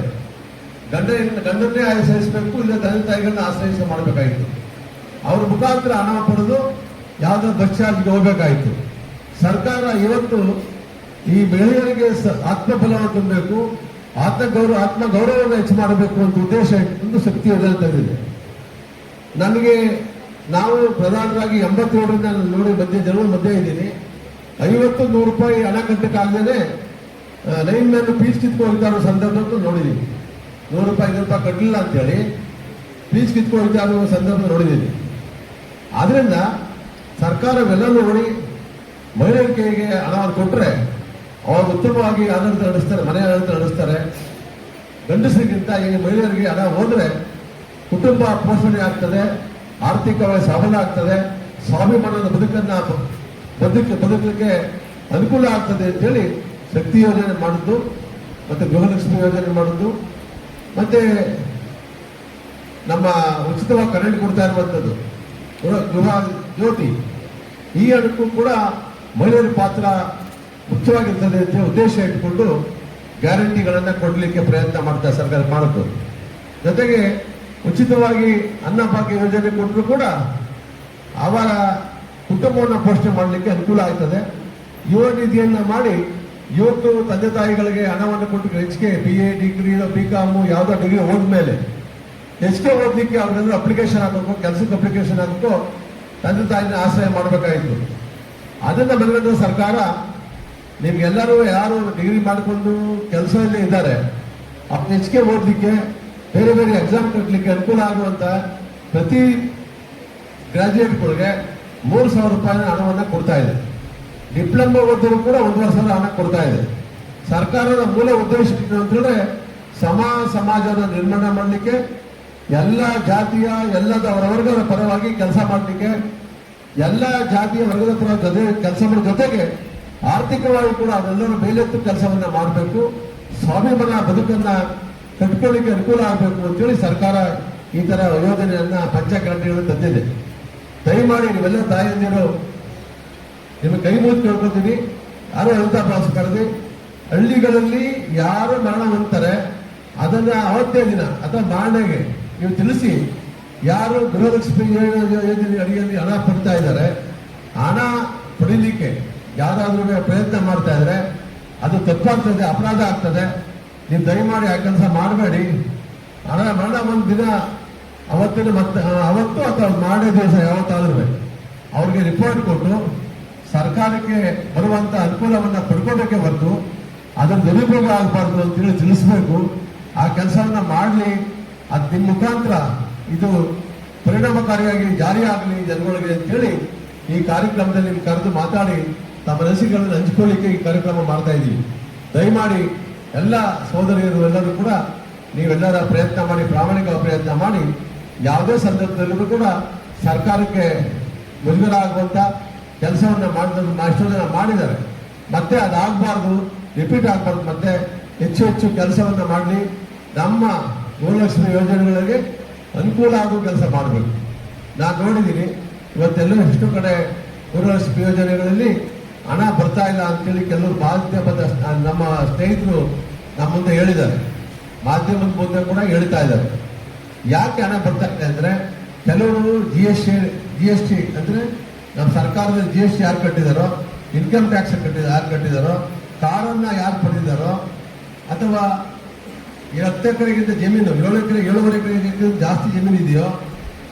ಗಂಡನ್ನೇ ಆಶ್ರಯಿಸಬೇಕು, ಇಲ್ಲ ತಂದೆ ತಾಯಿಗಳನ್ನ ಆಶ್ರಯಿಸ ಮಾಡಬೇಕಾಯಿತು. ಅವ್ರ ಮುಖಾಂತರ ಹಣ ಪಡೆದು ಯಾವುದೋ ಬಸ್ ಚಾರ್ಜ್ಗೆ ಹೋಗ್ಬೇಕಾಯಿತು. ಸರ್ಕಾರ ಇವತ್ತು ಈ ಮಹಿಳೆಯರಿಗೆ ಆತ್ಮಬಲವನ್ನು ತುಂಬಬೇಕು, ಆತ್ಮಗೌರವವನ್ನು ಹೆಚ್ಚು ಮಾಡಬೇಕು ಅಂತ ಉದ್ದೇಶ ಒಂದು ಶಕ್ತಿ ತಂದಿದೆ. ನಾವು ಪ್ರಧಾನವಾಗಿ 87ರಿಂದ ನಾನು ನೋಡಿ ಜನರ ಮಧ್ಯೆ ಇದ್ದೀನಿ. 50-100 ರೂಪಾಯಿ ಹಣ ಕಟ್ಟಕ್ಕಾಗದೇ ಲೈನ್ ಮೇಲೆ ಫೀಸ್ ಕಿತ್ಕೊಳ್ತಾ ಇರೋ ಸಂದರ್ಭ ನೋಡಿದ್ದೀನಿ. 100 ರೂಪಾಯಿ 200 ರೂಪಾಯಿ ಕಟ್ಟಲಿಲ್ಲ ಅಂತೇಳಿ ಫೀಸ್ ಕಿತ್ಕೊಳ್ತಾ ಇರೋ ಸಂದರ್ಭ ನೋಡಿದ್ದೀನಿ. ಆದ್ರಿಂದ ಸರ್ಕಾರವೆಲ್ಲ ನೋಡಿ ಮಹಿಳೆಯರ ಕೈಗೆ ಹಣವನ್ನು ಕೊಟ್ಟರೆ ಅವರು ಉತ್ತಮವಾಗಿ ಆಡಳಿತ ನಡೆಸ್ತಾರೆ, ಮನೆ ಆಡಳಿತ ನಡೆಸ್ತಾರೆ. ಗಂಡಸರಿಗಿಂತ ಈ ಮಹಿಳೆಯರಿಗೆ ಹಣ ಹೋದ್ರೆ ಕುಟುಂಬ ಪೋಷಣೆ ಆಗ್ತದೆ, ಆರ್ಥಿಕವಾಗಿ ಸಬಲ ಆಗ್ತದೆ, ಸ್ವಾಭಿಮಾನದ ಬದುಕಲಿಕ್ಕೆ ಅನುಕೂಲ ಆಗ್ತದೆ ಅಂತೇಳಿ ಶಕ್ತಿ ಯೋಜನೆ ಮಾಡಿದ್ದು, ಮತ್ತೆ ಗೃಹಲಕ್ಷ್ಮಿ ಯೋಜನೆ ಮಾಡಿದ್ದು, ಮತ್ತೆ ನಮ್ಮ ಉಚಿತವಾಗಿ ಕರೆಂಟ್ ಕೊಡ್ತಾ ಇರುವಂಥದ್ದು ಗೃಹ ಜ್ಯೋತಿ, ಈ ಹಣಕ್ಕೂ ಕೂಡ ಮಹಿಳೆಯರ ಪಾತ್ರ ಮುಖ್ಯವಾಗಿರ್ತದೆ ಅಂತ ಉದ್ದೇಶ ಇಟ್ಕೊಂಡು ಗ್ಯಾರಂಟಿಗಳನ್ನು ಕೊಡಲಿಕ್ಕೆ ಪ್ರಯತ್ನ ಮಾಡ್ತಾ ಸರ್ಕಾರ ಮಾಡುತ್ತೆ. ಜೊತೆಗೆ ಉಚಿತವಾಗಿ ಅನ್ನಭಾಗ್ಯ ಯೋಜನೆ ಕೊಟ್ಟರು ಕೂಡ ಅವರ ಕುಟುಂಬವನ್ನು ಪೋಷಣೆ ಮಾಡಲಿಕ್ಕೆ ಅನುಕೂಲ ಆಗ್ತದೆ. ಯುವ ನಿಧಿಯನ್ನು ಮಾಡಿ ಯುವಕರು ತಂದೆ ತಾಯಿಗಳಿಗೆ ಹಣವನ್ನು ಕೊಟ್ಟು ಹೆಚ್ಚಿಗೆ BA ಡಿಗ್ರಿ BCom ಯಾವುದೋ ಡಿಗ್ರಿ ಹೋದ್ಮೇಲೆ ಹೆಚ್ಚಿಗೆ ಓದಲಿಕ್ಕೆ ಅವ್ರೆಲ್ಲರೂ ಅಪ್ಲಿಕೇಶನ್ ಹಾಕಬೇಕು, ಕೆಲಸಕ್ಕೆ ಅಪ್ಲಿಕೇಶನ್ ಹಾಕಬೇಕು, ತಂದೆ ತಾಯಿನ ಆಶ್ರಯ ಮಾಡಬೇಕಾಯಿತು. ಅದನ್ನು ಮನಗಂಡ ಸರ್ಕಾರ ನಿಮ್ಗೆಲ್ಲರೂ ಯಾರು ಡಿಗ್ರಿ ಮಾಡಿಕೊಂಡು ಕೆಲಸದಲ್ಲೇ ಇದ್ದಾರೆ ಅವ್ರು ಹೆಚ್ಚಿಗೆ ಓದಲಿಕ್ಕೆ, ಬೇರೆ ಬೇರೆ ಎಕ್ಸಾಮ್ ಕಟ್ಟಲಿಕ್ಕೆ ಅನುಕೂಲ ಆಗುವಂತ ಪ್ರತಿ ಗ್ರಾಜ್ಯುಯೇಟ್ಗಳಿಗೆ 3,000 ರೂಪಾಯಿನ ಹಣವನ್ನು ಕೊಡ್ತಾ ಇದೆ. ಡಿಪ್ಲೊಮಾ ಓದಿದ್ರು ಕೂಡ 1,500 ಹಣ ಕೊಡ್ತಾ ಇದೆ. ಸರ್ಕಾರದ ಮೂಲ ಉದ್ದೇಶ ಅಂತಂದ್ರೆ ಸಮಾಜದ ನಿರ್ಮಾಣ ಮಾಡಲಿಕ್ಕೆ, ಎಲ್ಲ ಜಾತಿಯ ಅವರ ವರ್ಗದ ಪರವಾಗಿ ಕೆಲಸ ಮಾಡಲಿಕ್ಕೆ, ಎಲ್ಲ ಜಾತಿಯ ವರ್ಗದ ಪರ ಜೊತೆ ಕೆಲಸ ಮಾಡೋ ಜೊತೆಗೆ ಆರ್ಥಿಕವಾಗಿ ಕೂಡ ಅದೆಲ್ಲರೂ ಮೇಲೆತ್ತು ಕೆಲಸವನ್ನ ಮಾಡಬೇಕು, ಸ್ವಾಭಿಮಾನ ಬದುಕನ್ನ ಕಟ್ಕೊಳ್ಳಿಕ್ಕೆ ಅನುಕೂಲ ಆಗಬೇಕು ಅಂತೇಳಿ ಸರ್ಕಾರ ಈ ತರ ಯೋಜನೆಯನ್ನ ಪಂಚ ಗ್ಯಾರಂಟಿಗಳನ್ನು ತಂದಿದೆ. ದಯಮಾಡಿ ನೀವೆಲ್ಲ ತಾಯಂದಿರು ನಿಮಗೆ ಕೈ ಮುಗಿದು ಕೇಳ್ಕೊತೀನಿ, ಯಾರು ಅನಿತಾ ಬಾಸ್ ಕರೆದಿ ಹಳ್ಳಿಗಳಲ್ಲಿ ಯಾರು ಮರಣ ಹೊಂದ್ತಾರೆ ಅದನ್ನ ಅವತ್ತೇ ದಿನ ಅಥವಾ ಮಾರನೆಗೆ ನೀವು ತಿಳಿಸಿ, ಯಾರು ಗೃಹಲಕ್ಷ್ಮಿ ಯೋಜನೆ ಅಡಿಯಲ್ಲಿ ಹಣ ಪಡಿತಾ ಇದ್ದಾರೆ, ಹಣ ಪಡಿಲಿಕ್ಕೆ ಯಾರಾದ್ರೂ ಪ್ರಯತ್ನ ಮಾಡ್ತಾ ಇದ್ರೆ ಅದು ತಪ್ಪಾಗ್ತದೆ, ಅಪರಾಧ ಆಗ್ತದೆ. ನೀವು ದಯಮಾಡಿ ಆ ಕೆಲಸ ಮಾಡಬೇಡಿ. ಹಣ ಮರಣ ಒಂದು ದಿನ ಅವತ್ತು ಅಥವಾ ಮಾಡೇ ದಿವಸ ಯಾವತ್ತಾದ್ರೂ ಅವ್ರಿಗೆ ರಿಪೋರ್ಟ್ ಕೊಟ್ಟು ಸರ್ಕಾರಕ್ಕೆ ಬರುವಂತ ಅನುಕೂಲವನ್ನ ಪಡ್ಕೋಬೇಕೆ ಹೊರತು ಅದನ್ನು ದುರುಪಯೋಗ ಆಗಬಾರ್ದು ಅಂತೇಳಿ ತಿಳಿಸ್ಬೇಕು. ಆ ಕೆಲಸವನ್ನ ಮಾಡಲಿ. ಅದು ನಿಮ್ಮ ಮುಖಾಂತರ ಇದು ಪರಿಣಾಮಕಾರಿಯಾಗಿ ಜಾರಿಯಾಗಲಿ ಜನಗಳಿಗೆ ಅಂತೇಳಿ ಈ ಕಾರ್ಯಕ್ರಮದಲ್ಲಿ ನೀವು ಕರೆದು ಮಾತಾಡಿ ತಮ್ಮ ಅನಿಸಿಕೆಗಳನ್ನು ಹಂಚಿಕೊಳ್ಳಿಕ್ಕೆ ಈ ಕಾರ್ಯಕ್ರಮ ಮಾಡ್ತಾ ಇದ್ದೀವಿ. ದಯಮಾಡಿ ಎಲ್ಲ ಸೋದರಿಯರು ಎಲ್ಲರೂ ಕೂಡ ನೀವೆಲ್ಲರ ಪ್ರಯತ್ನ ಮಾಡಿ, ಪ್ರಾಮಾಣಿಕ ಪ್ರಯತ್ನ ಮಾಡಿ, ಯಾವುದೇ ಸಂದರ್ಭದಲ್ಲೂ ಕೂಡ ಸರ್ಕಾರಕ್ಕೆ ಮುಜುಗರ ಆಗುವಂತ ಕೆಲಸವನ್ನ ಎಷ್ಟೋ ಜನ ಮಾಡಿದ್ದಾರೆ. ಮತ್ತೆ ಅದಾಗಬಾರ್ದು, ರಿಪೀಟ್ ಆಗಬಾರ್ದು. ಮತ್ತೆ ಹೆಚ್ಚು ಹೆಚ್ಚು ಕೆಲಸವನ್ನ ಮಾಡಲಿ. ನಮ್ಮ ಗೃಹಲಕ್ಷ್ಮಿ ಯೋಜನೆಗಳಿಗೆ ಅನುಕೂಲ ಆಗುವ ಕೆಲಸ ಮಾಡಬೇಕು. ನಾನು ನೋಡಿದ್ದೀನಿ ಇವತ್ತೆಲ್ಲ ಎಷ್ಟು ಕಡೆ ಗೃಹಲಕ್ಷ್ಮಿ ಯೋಜನೆಗಳಲ್ಲಿ ಹಣ ಬರ್ತಾ ಇಲ್ಲ ಅಂತೇಳಿ ಕೆಲವರು ಮಾಧ್ಯಮದ ನಮ್ಮ ಸ್ನೇಹಿತರು ನಮ್ಮ ಮುಂದೆ ಹೇಳಿದ್ದಾರೆ, ಮಾಧ್ಯಮದ ಮುಂದೆ ಕೂಡ ಹೇಳ್ತಾ ಇದ್ದಾರೆ. ಯಾಕೆ ಹಣ ಬರ್ತಾ ಇದೆ ಅಂದ್ರೆ, ಕೆಲವರು GST ಅಂದ್ರೆ ನಮ್ಮ ಸರ್ಕಾರದ GST ಯಾರು ಕಟ್ಟಿದಾರೋ, ಇನ್ಕಮ್ ಟ್ಯಾಕ್ಸ್ ಯಾರು ಕಟ್ಟಿದಾರೋ, ಕಾರನ್ನ ಯಾರು ಪಡೆದಿದ್ದಾರೋ, ಅಥವಾ 10 ಎಕರೆಗಿಂತ ಜಮೀನು 7 ಎಕರೆ 7.5 ಎಕರೆಗಿಂತ ಜಾಸ್ತಿ ಜಮೀನು ಇದೆಯೋ,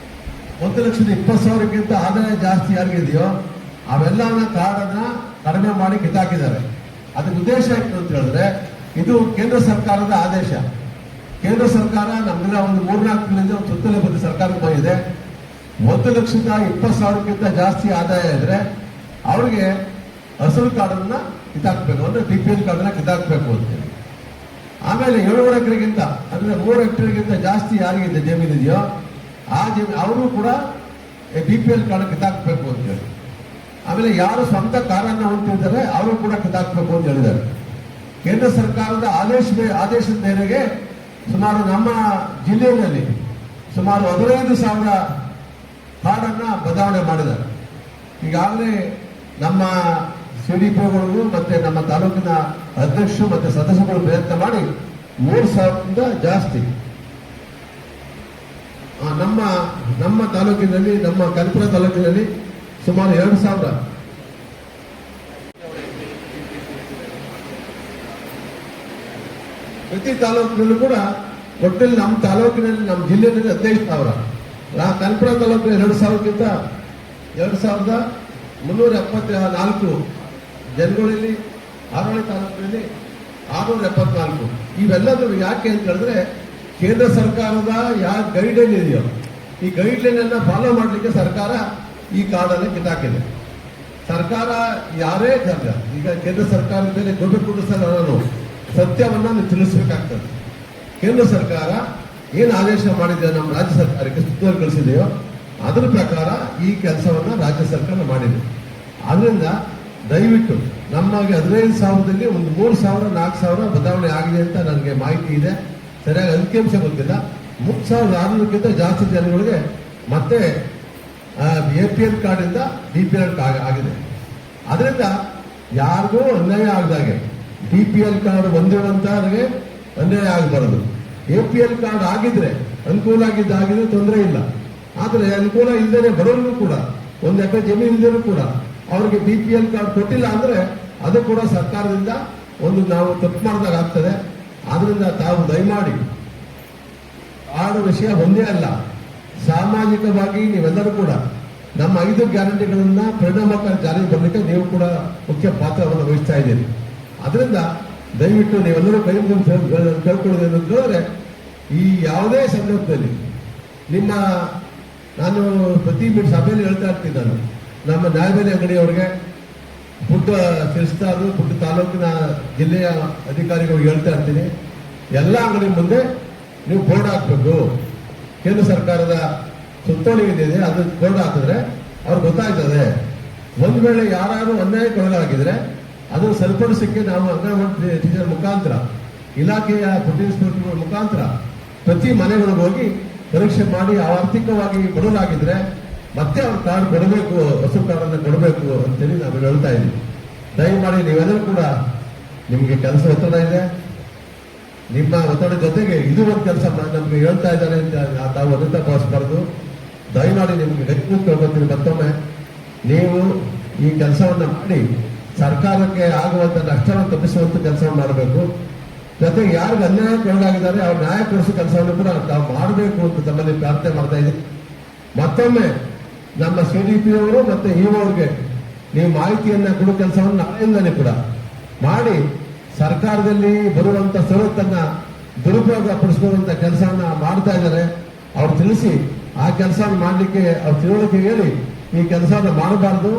1,20,000ಕ್ಕಿಂತ ಆದಾಯ ಜಾಸ್ತಿ ಯಾರಿಗಿದೆಯೋ ಅವೆಲ್ಲವನ್ನ ಕಾರ್ಡನ್ನ ಕಡಿಮೆ ಮಾಡಿ ಕಿತ್ತಾಕಿದ್ದಾರೆ. ಅದಕ್ಕೆ ಉದ್ದೇಶ ಏನು ಅಂತ ಹೇಳಿದ್ರೆ, ಇದು ಕೇಂದ್ರ ಸರ್ಕಾರದ ಆದೇಶ. ಕೇಂದ್ರ ಸರ್ಕಾರ ನಮ್ಗೆಲ್ಲ ಒಂದು 3-4 ತಿಂಗಳಿಂದ ಒಂದು ಸುತ್ತಲೇ ಬಂದು ಸರ್ಕಾರಕ್ಕೆ ಬಂದಿದೆ. 1,20,000ಕ್ಕಿಂತ ಜಾಸ್ತಿ ಆದಾಯ ಇದ್ರೆ ಅವ್ರಿಗೆ ಹಸಿರು ಕಾರ್ಡನ್ನ ಕಿತ್ತಾಕ್ಬೇಕು, ಅಂದ್ರೆ BPL ಕಾರ್ಡನ್ನ ಕಿತ್ತಾಕ್ಬೇಕು ಅಂತೇಳಿ. ಆಮೇಲೆ 7.5 ಎಕರೆಗಿಂತ ಅಂದ್ರೆ 3 ಹೆಕ್ಟೇರ್ಗಿಂತ ಜಾಸ್ತಿ ಯಾರಿಗಿದೆ ಜಮೀನಿದೆಯೋ ಆ ಅವರು ಕೂಡ BPL ಕಾರ್ಡ್ ಕಿತ್ತಾಕ್ಬೇಕು ಅಂತ ಹೇಳಿ. ಆಮೇಲೆ ಯಾರು ಸ್ವಂತ ಕಾರನ್ನ ಹೊಂದಿದ್ದಾರೆ ಅವರು ಕೂಡ ಕಿತ್ತಾಕ್ಬೇಕು ಅಂತ ಹೇಳಿದ್ದಾರೆ. ಕೇಂದ್ರ ಸರ್ಕಾರದ ಆದೇಶದ ಮೇರೆಗೆ ಸುಮಾರು ನಮ್ಮ ಜಿಲ್ಲೆಯಲ್ಲಿ ಸುಮಾರು 15,000 ಕಾರ್ಡನ್ನ ಬದಲಾವಣೆ ಮಾಡಿದ್ದಾರೆ. ಈಗಾಗಲೇ ನಮ್ಮ ಸಿಡಿಪಿಗಳು ಮತ್ತೆ ನಮ್ಮ ತಾಲೂಕಿನ ಅಧ್ಯಕ್ಷರು ಮತ್ತೆ ಸದಸ್ಯರುಗಳು ಪ್ರಯತ್ನ ಮಾಡಿ 3,000ದಿಂದ ಜಾಸ್ತಿ ನಮ್ಮ ತಾಲೂಕಿನಲ್ಲಿ, ನಮ್ಮ ಕಲ್ಪುರ ತಾಲೂಕಿನಲ್ಲಿ ಸುಮಾರು 2,000. ಪ್ರತಿ ತಾಲೂಕಿನಲ್ಲೂ ಕೂಡ ಒಟ್ಟಲ್ಲಿ ನಮ್ಮ ತಾಲೂಕಿನಲ್ಲಿ, ನಮ್ಮ ಜಿಲ್ಲೆಯಲ್ಲಿ 15,000. ಕಲ್ಪುರ ತಾಲೂಕಿನ 2,000ಕ್ಕಿಂತ 2,374 ಜನಗಳಲ್ಲಿ, ಆರೋಳಿ ತಾಲೂಕಿನಲ್ಲಿ 674. ಇವೆಲ್ಲದೂ ಯಾಕೆ ಅಂತ ಹೇಳಿದ್ರೆ ಕೇಂದ್ರ ಸರ್ಕಾರದ ಯಾವ ಗೈಡ್ಲೈನ್ ಇದೆಯೋ ಈ ಗೈಡ್ಲೈನ್ ಅನ್ನ ಫಾಲೋ ಮಾಡಲಿಕ್ಕೆ ಸರ್ಕಾರ ಈ ಕಾರ್ಡನ್ನು ಕಿತ್ತಾಕಿದೆ. ಸರ್ಕಾರ ಯಾರೇ ಈಗ ಕೇಂದ್ರ ಸರ್ಕಾರದ ಮೇಲೆ ದೊಡ್ಡ ನಾನು ಸತ್ಯವನ್ನ ನೀವು ತಿಳಿಸಬೇಕಾಗ್ತದೆ. ಕೇಂದ್ರ ಸರ್ಕಾರ ಏನು ಆದೇಶ ಮಾಡಿದೆ ನಮ್ಮ ರಾಜ್ಯ ಸರ್ಕಾರಕ್ಕೆ ಸುತ್ತೋಲೆ ಕಳಿಸಿದೆಯೋ ಅದರ ಪ್ರಕಾರ ಈ ಕೆಲಸವನ್ನ ರಾಜ್ಯ ಸರ್ಕಾರ ಮಾಡಿದೆ. ಆದ್ರಿಂದ ದಯವಿಟ್ಟು ನಮಗೆ 15,000ದಲ್ಲಿ ಒಂದು 3,000 4,000 ಬದಲಾವಣೆ ಆಗಿದೆ ಅಂತ ನನಗೆ ಮಾಹಿತಿ ಇದೆ. ಸರಿಯಾಗಿ ಅಂಕಿಅಂಶ ಗೊತ್ತಿಲ್ಲ. 3,600ಕ್ಕಿಂತ ಜಾಸ್ತಿ ಜನಗಳಿಗೆ ಮತ್ತೆ APL ಕಾರ್ಡಿಂದ BPL ಆಗಿದೆ. ಅದರಿಂದ ಯಾರಿಗೂ ಅನ್ಯಾಯ ಆಗದಾಗೆ BPL ಕಾರ್ಡ್ ಹೊಂದಿರುವಂತವರಿಗೆ ಅನ್ಯಾಯ ಆಗಬಾರದು. APL ಕಾರ್ಡ್ ಆಗಿದ್ರೆ ಅನುಕೂಲ ಆಗಿದ್ರೆ ತೊಂದರೆ ಇಲ್ಲ. ಆದರೆ ಅನುಕೂಲ ಇಲ್ಲದೇ ಬರೋರಿಗೂ ಕೂಡ, 1 ಎಕರೆ ಜಮೀನು ಇಲ್ಲರೂ ಕೂಡ ಅವ್ರಿಗೆ BPL ಕಾರ್ಡ್ ಕೊಟ್ಟಿಲ್ಲ ಅಂದ್ರೆ ಅದು ಕೂಡ ಸರ್ಕಾರದಿಂದ ಒಂದು ನಾವು ತಪ್ಪು ಮಾಡಿದಾಗ ಆಗ್ತದೆ. ಆದ್ರಿಂದ ತಾವು ದಯಮಾಡಿ ಕಾರ್ಡ್ ವಿಷಯ ಒಂದೇ ಅಲ್ಲ, ಸಾಮಾಜಿಕವಾಗಿ ನೀವೆಲ್ಲರೂ ಕೂಡ ನಮ್ಮ 5 ಗ್ಯಾರಂಟಿಗಳನ್ನ ಪರಿಣಾಮಕಾರಿ ಜಾರಿಗೆ ಬರಲಿಕ್ಕೆ ನೀವು ಕೂಡ ಮುಖ್ಯ ಪಾತ್ರವನ್ನು ವಹಿಸ್ತಾ ಇದ್ದೀರಿ. ಅದರಿಂದ ದಯವಿಟ್ಟು ನೀವೆಲ್ಲರೂ ಕೈ ಕೇಳ್ಕೊಳ್ಳೋದೇನು ಅಂತ ಹೇಳಿದ್ರೆ ಈ ಯಾವುದೇ ಸಂದರ್ಭದಲ್ಲಿ ನಾನು ಪ್ರತಿ ಸಭೆಯಲ್ಲಿ ಹೇಳ್ತಾ ಇರ್ತೀನಿ. ನಾನು ನಮ್ಮ ನ್ಯಾಯಬೆಲೆ ಅಂಗಡಿಯವರಿಗೆ ಪುಟ್ಟ ತಿಳಿಸ್ತಾರು, ಪುಟ್ಟ ತಾಲೂಕಿನ ಜಿಲ್ಲೆಯ ಅಧಿಕಾರಿಗಳಿಗೆ ಹೇಳ್ತಾ ಇರ್ತೀನಿ, ಎಲ್ಲ ಅಂಗಡಿ ಮುಂದೆ ನೀವು ಬೋರ್ಡ್ ಹಾಕ್ಬೇಕು. ಕೇಂದ್ರ ಸರ್ಕಾರದ ಸುತ್ತೋಲೆ ಏನಿದೆ ಅದು ಬೋರ್ಡ್ ಹಾಕಿದ್ರೆ ಅವ್ರಿಗೆ ಗೊತ್ತಾಗ್ತದೆ. ಒಂದ್ ವೇಳೆ ಯಾರು ಅನ್ಯಾಯಕ್ಕೊಳಗಾಗಿದ್ರೆ ಅದನ್ನು ಸರಿಪಡಿಸಕ್ಕೆ ನಾವು ಅಂಗನವಾಡಿ ಟೀಚರ್ ಮುಖಾಂತರ, ಇಲಾಖೆಯ ಫುಡ್ ಇನ್ಸ್ಪೆಕ್ಟರ್ ಮುಖಾಂತರ ಪ್ರತಿ ಮನೆಗಳಿಗೆ ಹೋಗಿ ಪರೀಕ್ಷೆ ಮಾಡಿ ಆರ್ಥಿಕವಾಗಿ ಬಡವರಾಗಿದ್ರೆ ಮತ್ತೆ ಅವ್ರ ಕಾರ್ಡ್ ಕೊಡಬೇಕು, ಹೊಸ ಕಾರ್ಡನ್ನು ಕೊಡಬೇಕು ಅಂತೇಳಿ ನಾವು ಹೇಳ್ತಾ ಇದ್ದೀವಿ. ದಯಮಾಡಿ ನೀವೆಲ್ಲರೂ ಕೂಡ, ನಿಮಗೆ ಕೆಲಸ ಒತ್ತಡ ಇದೆ, ನಿಮ್ಮ ಒತ್ತಡ ಜೊತೆಗೆ ಇದು ಒಂದು ಕೆಲಸ ನಮ್ಗೆ ಹೇಳ್ತಾ ಇದ್ದಾರೆ ಅಂತ ತಾವು ಅದನ್ನ ಭಾವಿಸಬಾರ್ದು. ದಯಮಾಡಿ ನಿಮ್ಗೆ ಗಟ್ಟಿ ಕೇಳ್ಕೊತೀನಿ ಮತ್ತೊಮ್ಮೆ, ನೀವು ಈ ಕೆಲಸವನ್ನ ಮಾಡಿ ಸರ್ಕಾರಕ್ಕೆ ಆಗುವಂತ ನಷ್ಟವನ್ನು ತಪ್ಪಿಸುವಂತ ಕೆಲಸವನ್ನು ಮಾಡಬೇಕು. ಜೊತೆಗೆ ಯಾರಿಗೆ ಅನ್ಯಾಯಕ್ಕೊಳಗಾಗಿದ್ದಾರೆ ಅವ್ರ ನ್ಯಾಯ ಕೊಡಿಸೋ ಕೆಲಸವನ್ನು ಕೂಡ ತಾವು ಮಾಡಬೇಕು ಅಂತ ತಮ್ಮಲ್ಲಿ ಪ್ರಾರ್ಥನೆ ಮಾಡ್ತಾ ಇದ್ದೀವಿ. ಮತ್ತೊಮ್ಮೆ ನಮ್ಮ CDP ಅವರು ಮತ್ತೆ ಅವ್ರಿಗೆ ನೀವು ಮಾಹಿತಿಯನ್ನ ಕೊಡೋ ಕೆಲಸವನ್ನು ನಾಳೆಯಿಂದಲೇ ಕೂಡ ಮಾಡಿ ಸರ್ಕಾರದಲ್ಲಿ ಬರುವಂತ ಸವಲತ್ತನ್ನ ದುರುಪಯೋಗ ಪಡಿಸ್ಕೊಳ್ಳುವಂತ ಕೆಲಸವನ್ನ ಮಾಡ್ತಾ ಇದ್ದಾರೆ. ಅವ್ರು ತಿಳಿಸಿ ಆ ಕೆಲಸವನ್ನು ಮಾಡಲಿಕ್ಕೆ ಅವ್ರು ತಿಳುವಳಿಕೆ ಹೇಳಿ ಈ ಕೆಲಸವನ್ನ ಮಾಡಬಾರ್ದು.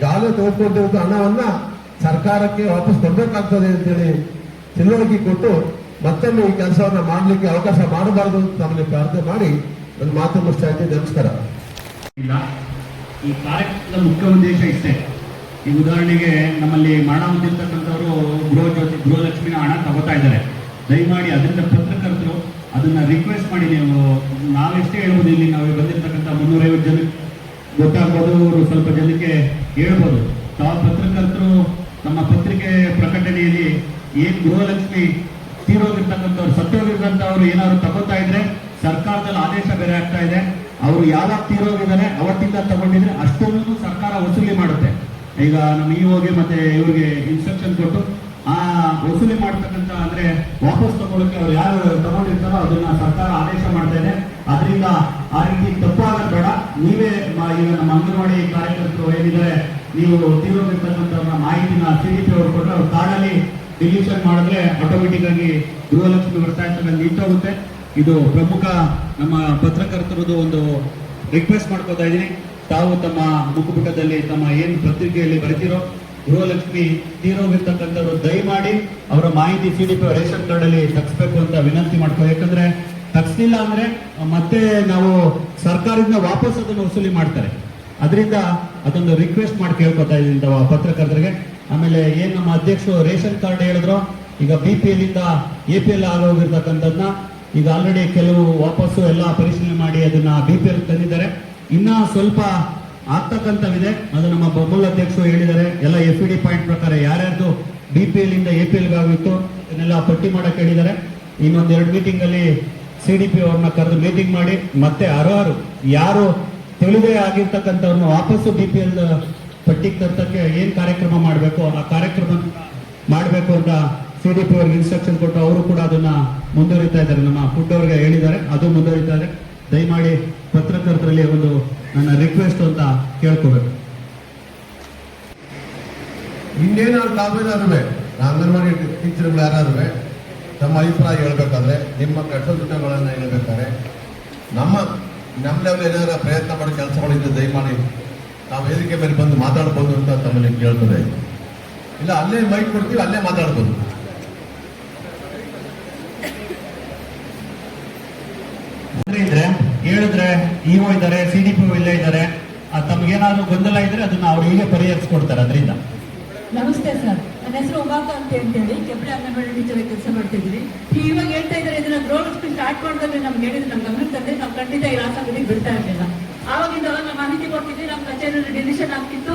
ಗಾಳಿ ತೆಗೆದುಕೊಂಡಿರುವ ಹಣವನ್ನ ಸರ್ಕಾರಕ್ಕೆ ವಾಪಸ್ ಕೊಡಬೇಕಾಗ್ತದೆ ಅಂತೇಳಿ ತಿಳುವಳಿಕೆ ಕೊಟ್ಟು ಮತ್ತೊಮ್ಮೆ ಈ ಕೆಲಸವನ್ನ ಮಾಡಲಿಕ್ಕೆ ಅವಕಾಶ ಮಾಡಬಾರದು ಅಂತ ನಮ್ಮಲ್ಲಿ ಪ್ರಾರ್ಥನೆ ಮಾಡಿ ನನ್ನ ಮಾತು ಮುಗಿಸ್ತಾ ಇದ್ದೀನಿ. ನಮಸ್ಕಾರ. ಇಲ್ಲ, ಈ ಕಾರ್ಯಕ್ರಮದ ಮುಖ್ಯ ಉದ್ದೇಶ ಇಷ್ಟೇ. ಈ ಉದಾಹರಣೆಗೆ ನಮ್ಮಲ್ಲಿ ಮರಣ ಹೊಂದಿರ್ತಕ್ಕಂಥವರು ಗೃಹಲಕ್ಷ್ಮಿನ ಹಣ ತಗೋತಾ ಇದ್ದಾರೆ. ದಯಮಾಡಿ ಅದರಿಂದ ಪತ್ರಕರ್ತರು ಅದನ್ನ ರಿಕ್ವೆಸ್ಟ್ ಮಾಡಿ, ನೀವು ನಾವೆಷ್ಟೇ ಹೇಳ್ಬೋದು, ಇಲ್ಲಿ ನಾವು ಬಂದಿರ್ತಕ್ಕಂಥ 350 ಜನಕ್ಕೆ ಗೊತ್ತಾಗ್ಬೋದು, ಅವರು ಸ್ವಲ್ಪ ಜನಕ್ಕೆ ಹೇಳ್ಬೋದು. ತಾವು ಪತ್ರಕರ್ತರು ನಮ್ಮ ಪತ್ರಿಕೆ ಪ್ರಕಟಣೆಯಲ್ಲಿ ಏನ್ ಗೃಹಲಕ್ಷ್ಮಿ ತೀರೋಗಿರ್ತಕ್ಕಂಥವ್ರು, ಸತ್ತೋಗಿರ್ತಕ್ಕಂಥವ್ರು ಏನಾದ್ರು ತಗೋತಾ ಇದ್ರೆ ಸರ್ಕಾರದಲ್ಲಿ ಆದೇಶ ಬೇರೆ ಆಗ್ತಾ ಇದೆ. ಅವರು ಯಾವಾಗ ತೀರೋಗಿದ್ದಾರೆ ಅವತ್ತಿಂದ ತಗೊಂಡಿದ್ರೆ ಅಷ್ಟೊಂದು ಸರ್ಕಾರ ವಸೂಲಿ ಮಾಡುತ್ತೆ. ಈಗ ನಮ್ಮ ಇಒಗೆ ಮತ್ತೆ ಇವ್ರಿಗೆ ಇನ್ಸ್ಟ್ರಕ್ಷನ್ ಕೊಟ್ಟು ಆ ವಸೂಲಿ ಮಾಡ್ತಕ್ಕಂಥ ಅಂದ್ರೆ ವಾಪಸ್ ತಗೊಳ್ಳೋಕೆ ಅವ್ರು ಯಾರು ತಗೊಂಡಿರ್ತಾರೋ ಅದನ್ನ ಸರ್ಕಾರ ಆದೇಶ ಮಾಡ್ತಾ ಇದೆ. ಅದರಿಂದ ಆ ರೀತಿ ತಪ್ಪಾಗೋದು ಬೇಡ. ನೀವೇ ಈಗ ನಮ್ಮ ಅಂಗನವಾಡಿ ಕಾರ್ಯಕರ್ತರು ಏನಿದ್ದಾರೆ, ನೀವು ತೀರೋಗಿರ್ತಕ್ಕಂಥ ಮಾಹಿತಿನ CDP ಅವರು ಕೊಟ್ಟರೆ ಅವ್ರ ಕಾರ್ಡಲ್ಲಿ ಡಿಲೀಷನ್ ಮಾಡಿದ್ರೆ ಆಟೋಮೆಟಿಕ್ ಆಗಿ ಗೃಹಲಕ್ಷ್ಮಿ ಬರ್ತಾ ಇರ್ತಕ್ಕಂಥ ನಿಂತೋಗುತ್ತೆ. ಇದು ಪ್ರಮುಖ ನಮ್ಮ ಪತ್ರಕರ್ತರದ್ದು ಒಂದು ರಿಕ್ವೆಸ್ಟ್ ಮಾಡ್ಕೋತಾ ಇದ್ದೀನಿ. ತಾವು ತಮ್ಮ ಮುಖಪುಟದಲ್ಲಿ ತಮ್ಮ ಏನು ಪತ್ರಿಕೆಯಲ್ಲಿ ಬರೆದಿರೋ ಗೃಹಲಕ್ಷ್ಮಿ ತೀರೋಗಿರ್ತಕ್ಕಂಥವ್ರು ದಯಮಾಡಿ ಅವರ ಮಾಹಿತಿ CDP ರೇಷನ್ ಕಾರ್ಡ್ ಅಲ್ಲಿ ತಗ್ಸ್ಬೇಕು ಅಂತ ವಿನಂತಿ ಮಾಡ್ಕೋ. ಯಾಕಂದ್ರೆ ತಗ್ಸ್ಲಿಲ್ಲ ಅಂದ್ರೆ ಮತ್ತೆ ನಾವು ಸರ್ಕಾರದಿಂದ ವಾಪಸ್ ಅದನ್ನು ವಸೂಲಿ ಮಾಡ್ತಾರೆ. ಅದರಿಂದ ಅದೊಂದು ರಿಕ್ವೆಸ್ಟ್ ಮಾಡಿ ಕೇಳ್ಕೊತಾ ಇದ್ದೀನಿ ಪತ್ರಕರ್ತರಿಗೆ. ಆಮೇಲೆ ಏನ್ ನಮ್ಮ ಅಧ್ಯಕ್ಷರು ರೇಷನ್ ಕಾರ್ಡ್ ಹೇಳಿದ್ರು, ಈಗ BPL ಇಂದ APL ಆಗೋಗಿರ್ತಕ್ಕಂಥದ್ದನ್ನ ಈಗ ಆಲ್ರೆಡಿ ಕೆಲವು ವಾಪಸ್ಸು ಎಲ್ಲ ಪರಿಶೀಲನೆ ಮಾಡಿ ಅದನ್ನ BPL ತಂದಿದ್ದಾರೆ. ಇನ್ನ ಸ್ವಲ್ಪ ಆಗ್ತಕ್ಕಂಥವಿದೆ. ಅದು ನಮ್ಮ ಬಬಲ್ ಅಧ್ಯಕ್ಷರು ಹೇಳಿದ್ದಾರೆ. ಎಲ್ಲ FED ಪಾಯಿಂಟ್ ಪ್ರಕಾರ ಯಾರ್ಯಾರ್ದು BPL ಇಂದ APL ಆಗಿತ್ತು ಇದನ್ನೆಲ್ಲ ಪಟ್ಟಿ ಮಾಡಕ್ಕೆ ಹೇಳಿದ್ದಾರೆ. ಇನ್ನೊಂದು 2 ಮೀಟಿಂಗ್ ಅಲ್ಲಿ CDP ಅವ್ರನ್ನ ಕರೆದು ಮೀಟಿಂಗ್ ಮಾಡಿ ಮತ್ತೆ ಅರ್ಹರು ಯಾರು ತಿಳಿದೇ ಆಗಿರ್ತಕ್ಕಂಥವ್ರನ್ನ ವಾಪಸ್ಸು BPL ಪಟ್ಟಿಗೆ ತರ್ತಕ್ಕೆ ಏನ್ ಕಾರ್ಯಕ್ರಮ ಮಾಡಬೇಕು ಆ ಕಾರ್ಯಕ್ರಮ ಮಾಡಬೇಕು ಅಂತ CDP ಅವ್ರಿಗೆ ಇನ್ಸ್ಟ್ರಕ್ಷನ್ ಕೊಟ್ಟು ಅವರು ಕೂಡ ಅದನ್ನ ಮುಂದುವರಿತಾ ಇದ್ದಾರೆ. ನಮ್ಮ ಫುಡ್ ಅವ್ರಿಗೆ ಹೇಳಿದ್ದಾರೆ, ಅದು ಮುಂದುವರಿತಾ ಇದೆ. ದಯಮಾಡಿ ಪತ್ರಕರ್ತರಲ್ಲಿ ಒಂದು ನನ್ನ ರಿಕ್ವೆಸ್ಟ್ ಅಂತ ಕೇಳ್ಕೋಬೇಕು. ಇನ್ನೇನಾದ್ರು ತಾವೇನಾದ್ರು ಅಂಗನವಾಡಿ ಟೀಚರ್ಗಳು ಯಾರಾದ್ರು ತಮ್ಮ ಅಭಿಪ್ರಾಯ ಹೇಳ್ಬೇಕಾದ್ರೆ ನಿಮ್ಮ ಕಟ್ಟುಗಳನ್ನು ಹೇಳ್ಬೇಕಾದ್ರೆ ನಮ್ಮ ಲೆವೆಲ್ ಏನಾದ್ರು ಪ್ರಯತ್ನ ಮಾಡಿ ಕೆಲಸಗಳಿದ್ದು ದಯಮಾಡಿ ನಾವು ವೇದಿಕೆ ಮೇಲೆ ಬಂದು ಮಾತಾಡ್ಬೋದು ಅಂತ ತಮ್ಮಲ್ಲಿ ಕೇಳ್ತದೆ. ಇಲ್ಲ ಅಲ್ಲೇ ಮೈಕ್ ಕೊಡ್ತೀವಿ, ಅಲ್ಲೇ ಮಾತಾಡ್ಬೋದು. ಇದ್ರೆ ಹೇಳಿದ್ರೆ EO ಇದ್ದಾರೆ, CDP ಇಲ್ಲೇ ಇದ್ದಾರೆ. ತಮ್ಗೇನಾದ್ರು ಗೊಂದಲ ಇದ್ರೆ ಅದನ್ನ ಅವ್ರು ಹೀಗೆ ಪರಿಹರಿಸ್ಕೊಡ್ತಾರೆ. ಅದರಿಂದ ನಮಸ್ತೆ ಸರ್, ನನ್ನ ಹೆಸರು ಉಮಾಕಾಂತಿ ಅಂತೇಳಿ ಕೆಂಪಡೆ ಅಂಗನವಾಡಿ ಟೀಚರ್ ಕೆಲಸ ಮಾಡ್ತಿದ್ವಿ. ಇವಾಗ ಹೇಳ್ತಾ ಇದ್ದಾರೆ ಇದನ್ನ ಗೃಹಲಕ್ಷ್ಮಿ ಸ್ಟಾರ್ಟ್ ಮಾಡಿದ್ರೆ ನಮ್ಗೆ ಹೇಳಿದ್ರೆ ನಮ್ ಗಮನಕ್ಕೆ ತಂದ್ರೆ ನಾವು ಖಂಡಿತ ಈ ರಾಸಾಂಗಡಿಗೆ ಬಿಡ್ತಾ ಇರಲಿಲ್ಲ. ಆವಾಗಿಂದ ನಾವು ಮಾಹಿತಿ ಕೊಡ್ತಿದ್ವಿ, ನಮ್ಮ ಕಚೇರಿಯಲ್ಲಿ ಡಿಸಿಷನ್ ಆಗ್ತಿತ್ತು.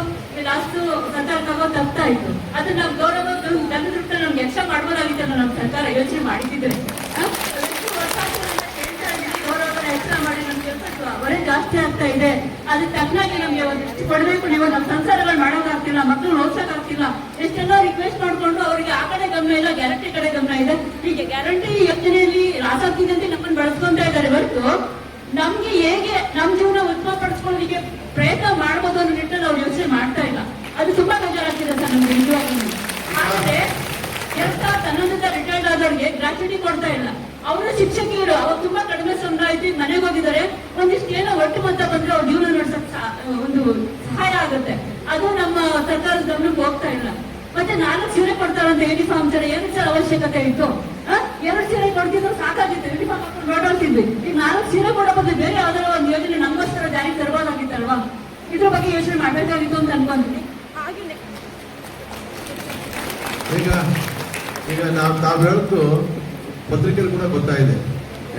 ಲಾಸ್ಟ್ ಸರ್ಕಾರ ತಗೋ ತಪ್ತಾ ಇತ್ತು. ಅದನ್ನ ನಾವು ಗೌರವ ನನ್ನ ದುಡ್ಡು ನಮ್ಗೆ ಎಕ್ಸ್ಟ್ರಾ ಮಾಡ್ಬೋದಾಗಿತ್ತಲ್ಲ ನಮ್ಮ ಸರ್ಕಾರ ಯೋಚನೆ ಮಾಡಿದ್ರೆ ಎಕ್ಸ್ಟ್ರಾ ಮಾಡಿ ನಮ್ ಕೆಲಸ ಹೊರೆ ಜಾಸ್ತಿ ಆಗ್ತಾ ಇದೆ. ಅದಕ್ಕೆ ತಕ್ಕನಾಗಿ ನಮ್ಗೆ ಒಂದಿಷ್ಟು ಕೊಡಬೇಕು. ನೀವು ನಮ್ಮ ಸಂಸಾರಗಳು ಮಾಡೋದಾಗ್ತಿಲ್ಲ, ಮಕ್ಕಳು ಓದ್ಸೋಕ್ಕಾಗ್ತಿಲ್ಲ. ಎಷ್ಟೆಲ್ಲ ರಿಕ್ವೆಸ್ಟ್ ಮಾಡ್ಕೊಂಡು ಅವರಿಗೆ ಆ ಕಡೆ ಗಮನ ಇಲ್ಲ, ಗ್ಯಾರಂಟಿ ಕಡೆ ಗಮನ ಇದೆ. ಹೀಗೆ ಗ್ಯಾರಂಟಿ ಯೋಜನೆಯಲ್ಲಿ ರಾಸಾಗ್ತಿದಂತೆ ನಮ್ಮನ್ನು ಬಳಸ್ಕೊಂತ ಇದ್ದಾರೆ ಹೊರತು ನಮ್ಗೆ ಹೇಗೆ ನಮ್ಮ ಜೀವನ ಉತ್ತಮ ಪಡಿಸ್ಕೊಳ್ಳೋದಕ್ಕೆ ಪ್ರಯತ್ನ ಮಾಡ್ಬೋದು ಅನ್ನೋ ನಿಟ್ಟಿನಲ್ಲಿ ಅವ್ರು ಯೋಚನೆ ಮಾಡ್ತಾ ಇಲ್ಲ. ಅದು ತುಂಬಾ ಬೇಜಾರಾಗ್ತಿದೆ ಸರ್ ನಮ್ಗೆ ನಿಜವಾಗ್ಲೂ. ಆದ್ರೆ 2011 ರಿಟೈರ್ಡ್ ಆದವ್ರಿಗೆ ಗ್ರಾಚ್ಯುಟಿ ಕೊಡ್ತಾ ಇಲ್ಲ. ಅವರು ಶಿಕ್ಷಕಿಯರು ಅವ್ರು ತುಂಬಾ ಕಡಿಮೆ ಸಂಬಳ ಐತಿ, ಮನೆಗೆ ಹೋಗಿದ್ದಾರೆ. ಒಂದಿಷ್ಟು ಏನೋ ಒಟ್ಟು ಮೊತ್ತ ಬಂದ್ರೆ ಅವ್ರ ಜೀವನ ನಡೆಸಕ್ ಒಂದು ಸಹಾಯ ಆಗುತ್ತೆ. ಅದು ನಮ್ಮ ಸರ್ಕಾರದ ಗಮನಕ್ಕೆ ಹೋಗ್ತಾ ಇಲ್ಲ. ಮತ್ತೆ 4 ಸೀರೆ ಕೊಡ್ತಾರಂತೆ ಯೂನಿಫಾರ್ಮ್ ಸರ್. ಏನು ಸರ್ ಅವಶ್ಯಕತೆ ಇತ್ತು? 2 ಸೀರೆ ಕೊಡ್ತಿದ್ರು ಸಾಕಾಗಿತ್ತು, ಯೂನಿಫಾರ್ಮ್ ಹಾಕೊಂಡು ನೋಡೋಳ್ತಿದ್ವಿ. ಈಗ 4 ಸೀರೆ ಕೊಡೋ ಬದಲು ಬೇರೆ ಯಾವ್ದಾರ ಒಂದು ಯೋಜನೆ ನಮಗೋಸ್ಕರ ಜಾರಿಗೆ ತರಬಹುದಾಗಿತ್ತಲ್ವಾ? ಇದ್ರ ಬಗ್ಗೆ ಯೋಚನೆ ಮಾಡ್ಬೇಕಾಗಿತ್ತು ಅಂತ ಅನ್ಕೊಂತೀನಿ. ಈಗ ನಾವು ಹೇಳೋದು ಪತ್ರಿಕೆಯಲ್ಲಿ ಕೂಡ ಗೊತ್ತಾಯಿದೆ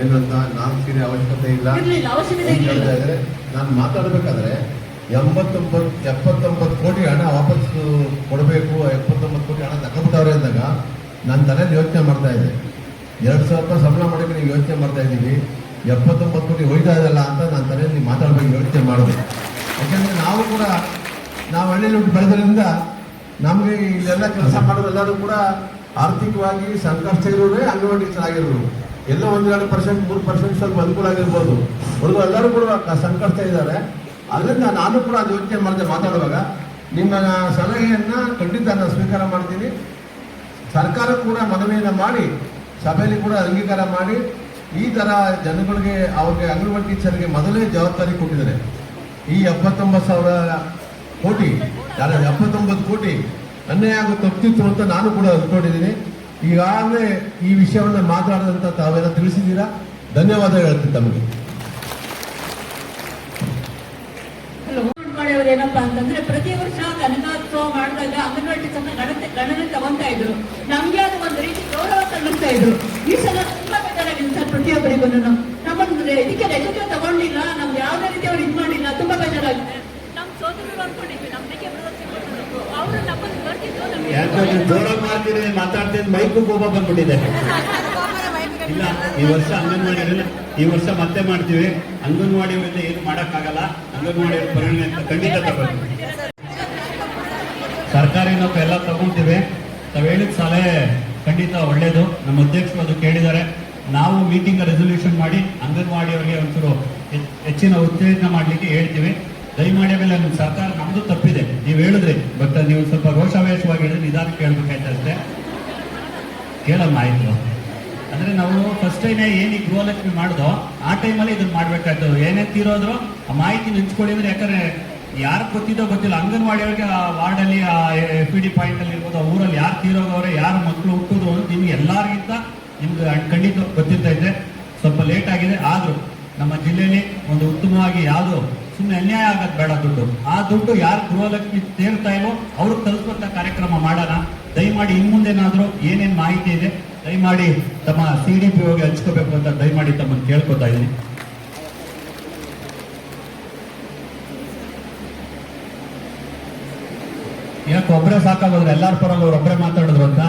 ಏನಂತ. 4 ಸೀರೆ ಅವಶ್ಯಕತೆ ಇಲ್ಲ ಅವಶ್ಯಕತೆ ಇಲ್ಲ. ನಾನು ಮಾತಾಡ್ಬೇಕಾದ್ರೆ 79 ಕೋಟಿ ಹಣ ವಾಪಸ್ ಕೊಡಬೇಕು, 79 ಕೋಟಿ ಹಣ ತಗೊಂಡ್ಬಿಟ್ಟವ್ರೆ ಅಂದಾಗ ನಾನು ತಲೆಯಲ್ಲಿ ಯೋಚನೆ ಮಾಡ್ತಾ ಇದ್ದೆ. 2,000 ರೂಪಾಯಿ ಸಂಬಳ ಮಾಡೋಕೆ ನೀವು ಯೋಚನೆ ಮಾಡ್ತಾ ಇದ್ದೀವಿ, 79 ಕೋಟಿ ಹೋಯ್ತಾ ಇದಲ್ಲ ಅಂತ ನಾನು ತಲೆಯಲ್ಲಿ ಮಾತಾಡ್ಬೇಕು, ಯೋಚನೆ ಮಾಡೋದು. ಯಾಕಂದ್ರೆ ನಾವು ಹಳ್ಳಿಯಲ್ಲಿ ಬೆಳೆದ್ರಿಂದ ನಮಗೆ ಇಲ್ಲೆಲ್ಲ ಕೆಲಸ ಮಾಡೋರೆಲ್ಲರೂ ಕೂಡ ಆರ್ಥಿಕವಾಗಿ ಸಂಕಷ್ಟ ಇರೋರೇ ಅಂಗನವಾಡಿ ಆಗಿರೋರು. ಎಲ್ಲೋ 1-2%, 3% ಸ್ವಲ್ಪ ಅನುಕೂಲ ಆಗಿರ್ಬೋದು. ಹುಡುಗ ಎಲ್ಲರೂ ಕೂಡ ಸಂಕಷ್ಟ ಇದ್ದಾರೆ. ಅದರಿಂದ ನಾನು ಕೂಡ ಅದು ಯೋಚನೆ ಮಾಡಿದೆ ಮಾತಾಡುವಾಗ. ನಿಮ್ಮ ಸಲಹೆಯನ್ನ ಖಂಡಿತ ನಾನು ಸ್ವೀಕಾರ ಮಾಡ್ತೀನಿ. ಸರ್ಕಾರ ಕೂಡ ಮನವಿಯನ್ನು ಮಾಡಿ ಸಭೆಯಲ್ಲಿ ಕೂಡ ಅಂಗೀಕಾರ ಮಾಡಿ ಈ ಥರ ಜನಗಳಿಗೆ ಅವ್ರಿಗೆ ಅಂಗನವಾಡಿ ಟೀಚರ್ಗೆ ಮೊದಲೇ ಜವಾಬ್ದಾರಿ ಕೊಟ್ಟಿದ್ದಾರೆ. ಈ 79,000 ಕೋಟಿ 79 ಕೋಟಿ ಅನ್ಯಾಯ ಆಗ ತಪ್ಪಿತ್ತು ಅಂತ ನಾನು ಕೂಡ ಅಂದ್ಕೊಂಡಿದ್ದೀನಿ. ಈಗಾಗಲೇ ಈ ವಿಷಯವನ್ನು ಮಾತಾಡಿದಂತ ತಾವೆಲ್ಲ ತಿಳಿಸಿದ್ದೀರಾ. ಧನ್ಯವಾದ ಹೇಳ್ತೀನಿ ತಮಗೆ. ಏನಪ್ಪಾ ಅಂತಂದ್ರೆ ಪ್ರತಿ ವರ್ಷ ಕನಕೋತ್ಸವ ಮಾಡಿದಾಗ ಅಂಗನವಾಡಿ ಟೀಚರ್ನ ಗಣನೆ ತಗೊಂತಾ ಇದ್ರು. ನಮ್ಗೆ ಅದು ಒಂದು ರೀತಿ ಗೌರವ ತಗೊಂತಾ ಇದ್ರು. ಈ ಸಲ ತುಂಬಾ ಬೇಜಾರಾಗಿದೆ ಸರ್ ಪ್ರತಿಯೊಬ್ಬರಿಗೂ. ನಮ್ಮನ್ನು ಇದಕ್ಕೆ ರಜೆ ತಗೊಂಡಿಲ್ಲ, ನಮ್ಗೆ ಯಾವ್ದೇ ರೀತಿ ಅವ್ರು ಇದು ಮಾಡಿಲ್ಲ, ತುಂಬಾ ಬೇಜಾರಾಗಿದೆ. ನಮ್ ಸೋದರರು ಅನ್ಕೊಂಡಿದ್ವಿ ನಮ್ಗೆ ಅವರು ನಮ್ಮನ್ನು ಬರ್ತಿದ್ರು. ಮಾತಾಡ್ತಿದ್ದು ಮೈಕು ಕೋಪ ಬಂದ್ಬಿಟ್ಟಿದೆ. ಇಲ್ಲ, ಈ ವರ್ಷ ಮತ್ತೆ ಮಾಡ್ತೀವಿ. ಅಂಗನವಾಡಿಯವರಿಂದ ಏನು ಮಾಡಕ್ಕಾಗಲ್ಲ. ಅಂಗನವಾಡಿಯವ್ರ ಪರಿಗಣನೆ ಖಂಡಿತ ತಗೊಂಡು ಸರ್ಕಾರಿ ನೌಕರಿ ಎಲ್ಲ ತಗೊಂತೀವಿ. ತಾವು ಹೇಳಿದ ಸಲಹೆ ಖಂಡಿತ ಒಳ್ಳೇದು. ನಮ್ಮ ಅಧ್ಯಕ್ಷರು ಅದು ಕೇಳಿದ್ದಾರೆ. ನಾವು ಮೀಟಿಂಗ್ ರೆಸೊಲ್ಯೂಷನ್ ಮಾಡಿ ಅಂಗನವಾಡಿಯವರಿಗೆ ಒಂಚೂರು ಹೆಚ್ಚಿನ ಉತ್ತೇಜನ ಮಾಡ್ಲಿಕ್ಕೆ ಹೇಳ್ತೀವಿ. ದಯಮಾಡಿ ಮೇಲೆ ನಿಮ್ಮ ಸರ್ಕಾರ ನಮ್ದು ತಪ್ಪಿದೆ ನೀವು ಹೇಳಿದ್ರಿ, ಬಟ್ ನೀವು ಸ್ವಲ್ಪ ರೋಷಾವೇಶವಾಗಿ ಹೇಳಿದ್ರೆ ನಿಧಾನ ಕೇಳ್ಬೇಕಾಯ್ತು ಅಷ್ಟೇ. ಕೇಳಮ್ಮ ಆಯ್ತು. ಅಂದ್ರೆ ನಾವು ಫಸ್ಟ್ ಟೈಮ್ ಏನು ಗೃಹಲಕ್ಷ್ಮಿ ಮಾಡಿದೋ ಆ ಟೈಮಲ್ಲಿ ಇದನ್ನ ಮಾಡ್ಬೇಕಾಯ್ತು. ಏನೇ ತೀರೋದ್ರು ಆ ಮಾಹಿತಿ ನೆಂಚ್ಕೊಳ್ಳಿ. ಅಂದ್ರೆ ಯಾಕಂದ್ರೆ ಯಾರು ಗೊತ್ತಿದ್ದೋ ಗೊತ್ತಿಲ್ಲ, ಅಂಗನವಾಡಿಯವ್ರಿಗೆ ಆ ವಾರ್ಡಲ್ಲಿ ಆ FED ಪಾಯಿಂಟ್ ಅಲ್ಲಿ ಇರ್ಬೋದು, ಆ ಊರಲ್ಲಿ ಯಾರು ತೀರೋದವ್ರೆ, ಯಾರು ಮಕ್ಕಳು ಹುಟ್ಟೋದು ಅಂತ ನಿಮ್ಗೆ ಎಲ್ಲರಿಗಿಂತ ನಿಮ್ಗೆ ಖಂಡಿತ ಗೊತ್ತಿರ್ತಾ ಇದೆ. ಸ್ವಲ್ಪ ಲೇಟ್ ಆಗಿದೆ, ಆದ್ರೂ ನಮ್ಮ ಜಿಲ್ಲೆಯಲ್ಲಿ ಒಂದು ಉತ್ತಮವಾಗಿ ಯಾವುದು ಸುಮ್ಮನೆ ಅನ್ಯಾಯ ಆಗೋದು ಬೇಡ. ಆ ದುಡ್ಡು ಯಾರು ಗೃಹಲಕ್ಷ್ಮಿ ಸೇರ್ತಾ ಇಲ್ವೋ ಅವ್ರಿಗೆ ತಲುಪುವಂತ ಕಾರ್ಯಕ್ರಮ ಮಾಡೋಣ. ದಯಮಾಡಿ ಇನ್ಮುಂದೇನಾದ್ರೂ ಏನೇನು ಮಾಹಿತಿ ಇದೆ ದಯಮಾಡಿ ತಮ್ಮ CDP ಹೋಗಿ ಹಂಚ್ಕೋಬೇಕು ಅಂತ ದಯಮಾಡಿ ತಮ್ಮನ್ನು ಕೇಳ್ಕೊತಾ ಇದ್ದೀನಿ. ಯಾಕೆ ಒಬ್ಬರೇ ಸಾಕಾಗೋದ್ರೆ ಎಲ್ಲಾರ ಪರವಾಗಿ ಒಬ್ಬರೇ ಮಾತಾಡಿದ್ರು ಅಂತ.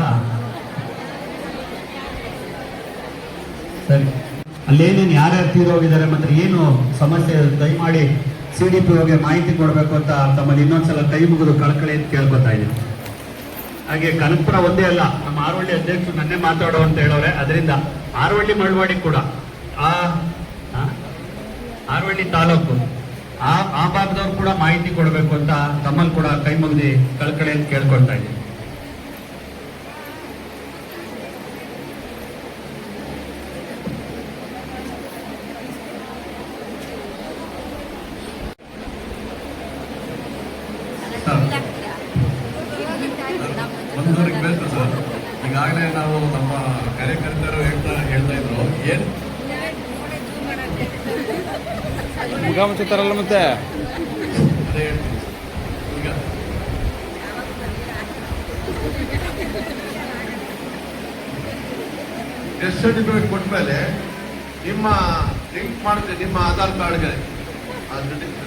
ಸರಿ, ಅಲ್ಲೇನೇನು ಯಾರ್ಯಾರು ತೀರೋಗಿದ್ದಾರೆ ಮತ್ತೆ ಏನು ಸಮಸ್ಯೆ ದಯಮಾಡಿ CDPOಗೆ ಮಾಹಿತಿ ಕೊಡಬೇಕು ಅಂತ ತಮ್ಮಲ್ಲಿ ಇನ್ನೊಂದ್ಸಲ ಕೈ ಮುಗಿದು ಕಳಕಳಿ ಅಂತ ಕೇಳ್ಕೊತಾ ಇದ್ದೀನಿ. ಹಾಗೆ ಕನಕಪುರ ಒಂದೇ ಅಲ್ಲ, ನಮ್ಮ ಆರವಳ್ಳಿ ಅಧ್ಯಕ್ಷರು ನನ್ನೇ ಮಾತಾಡೋ ಅಂತ ಹೇಳೋರೆ. ಅದರಿಂದ ಆರವಳ್ಳಿ ಮಳವಾಡಿ ಕೂಡ ಆರವಳ್ಳಿ ತಾಲೂಕು ಆ ಭಾಗದವ್ರು ಕೂಡ ಮಾಹಿತಿ ಕೊಡಬೇಕು ಅಂತ ತಮ್ಮಲ್ಲಿ ಕೂಡ ಕೈ ಮುಗಿದು ಕಳಕಳಿ ಅಂತ ಕೇಳ್ಕೊಳ್ತಾ ಇದ್ದೀನಿ. ಒಂದು ರಿಕ್ವೆಸ್ಟ್ ಸರ್, ಈಗಾಗಲೇ ನಾವು ನಮ್ಮ ಕಾರ್ಯಕರ್ತರು ಹೇಳ್ತಾ ಇದ್ರು ಏನು ಮುಖ ಮುಚ್ಚುತ್ತಾರಲ್ಲ ಮತ್ತೆ. ಅದೇ ಹೇಳ್ತೀನಿ ಈಗ ಡೆತ್ ಸರ್ಟಿಫಿಕೇಟ್ ಕೊಟ್ಟ ಮೇಲೆ ನಿಮ್ಮ ಲಿಂಕ್ ಮಾಡುತ್ತೆ ನಿಮ್ಮ ಆಧಾರ್ ಕಾರ್ಡ್ಗೆ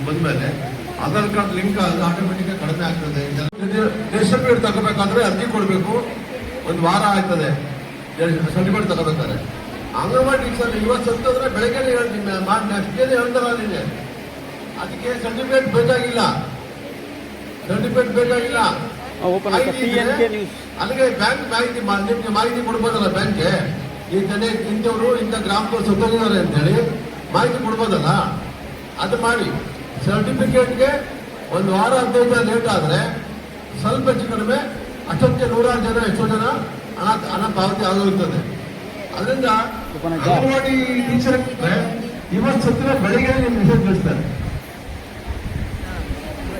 ಬಂದ್ಮೇಲೆ ಆಧಾರ್ ಕಾರ್ಡ್ ಲಿಂಕ್ ಅದು ಆಟೋಮೆಟಿಕ್ ಕಡಿಮೆ ಆಗ್ತದೆ. ಡೆತ್ ಸರ್ಟಿಫಿಕೇಟ್ ತಗೋಬೇಕಾದ್ರೆ ಅರ್ಜಿ ಕೊಡಬೇಕು, ಒಂದು ವಾರ ಆಗ್ತದೆ ಸರ್ಟಿಫಿಕೇಟ್ ತಗೋಬೇಕಾದ್ರೆ. ಅಂಗನವಾಡಿ ಟೀಚರ್ ಇವತ್ತು ಅಂತಂದ್ರೆ ಬೆಳಗ್ಗೆ ಹೇಳ್ತೀನಿ, ನೆಕ್ಸ್ಟ್ ಡೇ ಹೇಳ್ತಾರ ನಿನ್ನೆ. ಅದಕ್ಕೆ ಸರ್ಟಿಫಿಕೇಟ್ ಬೇಕಾಗಿಲ್ಲ, ಸರ್ಟಿಫಿಕೇಟ್ ಬೇಕಾಗಿಲ್ಲ. ಅಲ್ಲಿಗೆ ಬ್ಯಾಂಕ್ ಮಾಹಿತಿ ನಿಮ್ಗೆ ಮಾಹಿತಿ ಕೊಡ್ಬೋದಲ್ಲ, ಬ್ಯಾಂಕ್ಗೆ ಈ ಜನ ಇಂಥವ್ರು ಇಂಥ ಗ್ರಾಮದವ್ರು ಸತ್ತೋಗಿದ್ದಾರೆ ಅಂತ ಹೇಳಿ ಮಾಹಿತಿ ಕೊಡ್ಬೋದಲ್ಲ, ಅದು ಮಾಡಿ. ಸರ್ಟಿಫಿಕೇಟ್ಗೆ ಒಂದು ವಾರ 15 ದಿನ ಲೇಟ್ ಆದರೆ ಸ್ವಲ್ಪ ಹೆಚ್ಚು ಕಡಿಮೆ ಅಷ್ಟೊತ್ತಿಗೆ 100 ಜನ ಎಷ್ಟೋ ಜನ ಹಣ ಪಾವತಿ ಆಗೋಗ್ತದೆ. ಅದರಿಂದ ಅಂಗನವಾಡಿ ಟೀಚರ್ ಇವತ್ತು ಸತ್ತಿರ ಬೆಳಿಗ್ಗೆ ನಿಮ್ಗೆ ವಿಷಯ ತಿಳಿಸ್ತಾರೆ.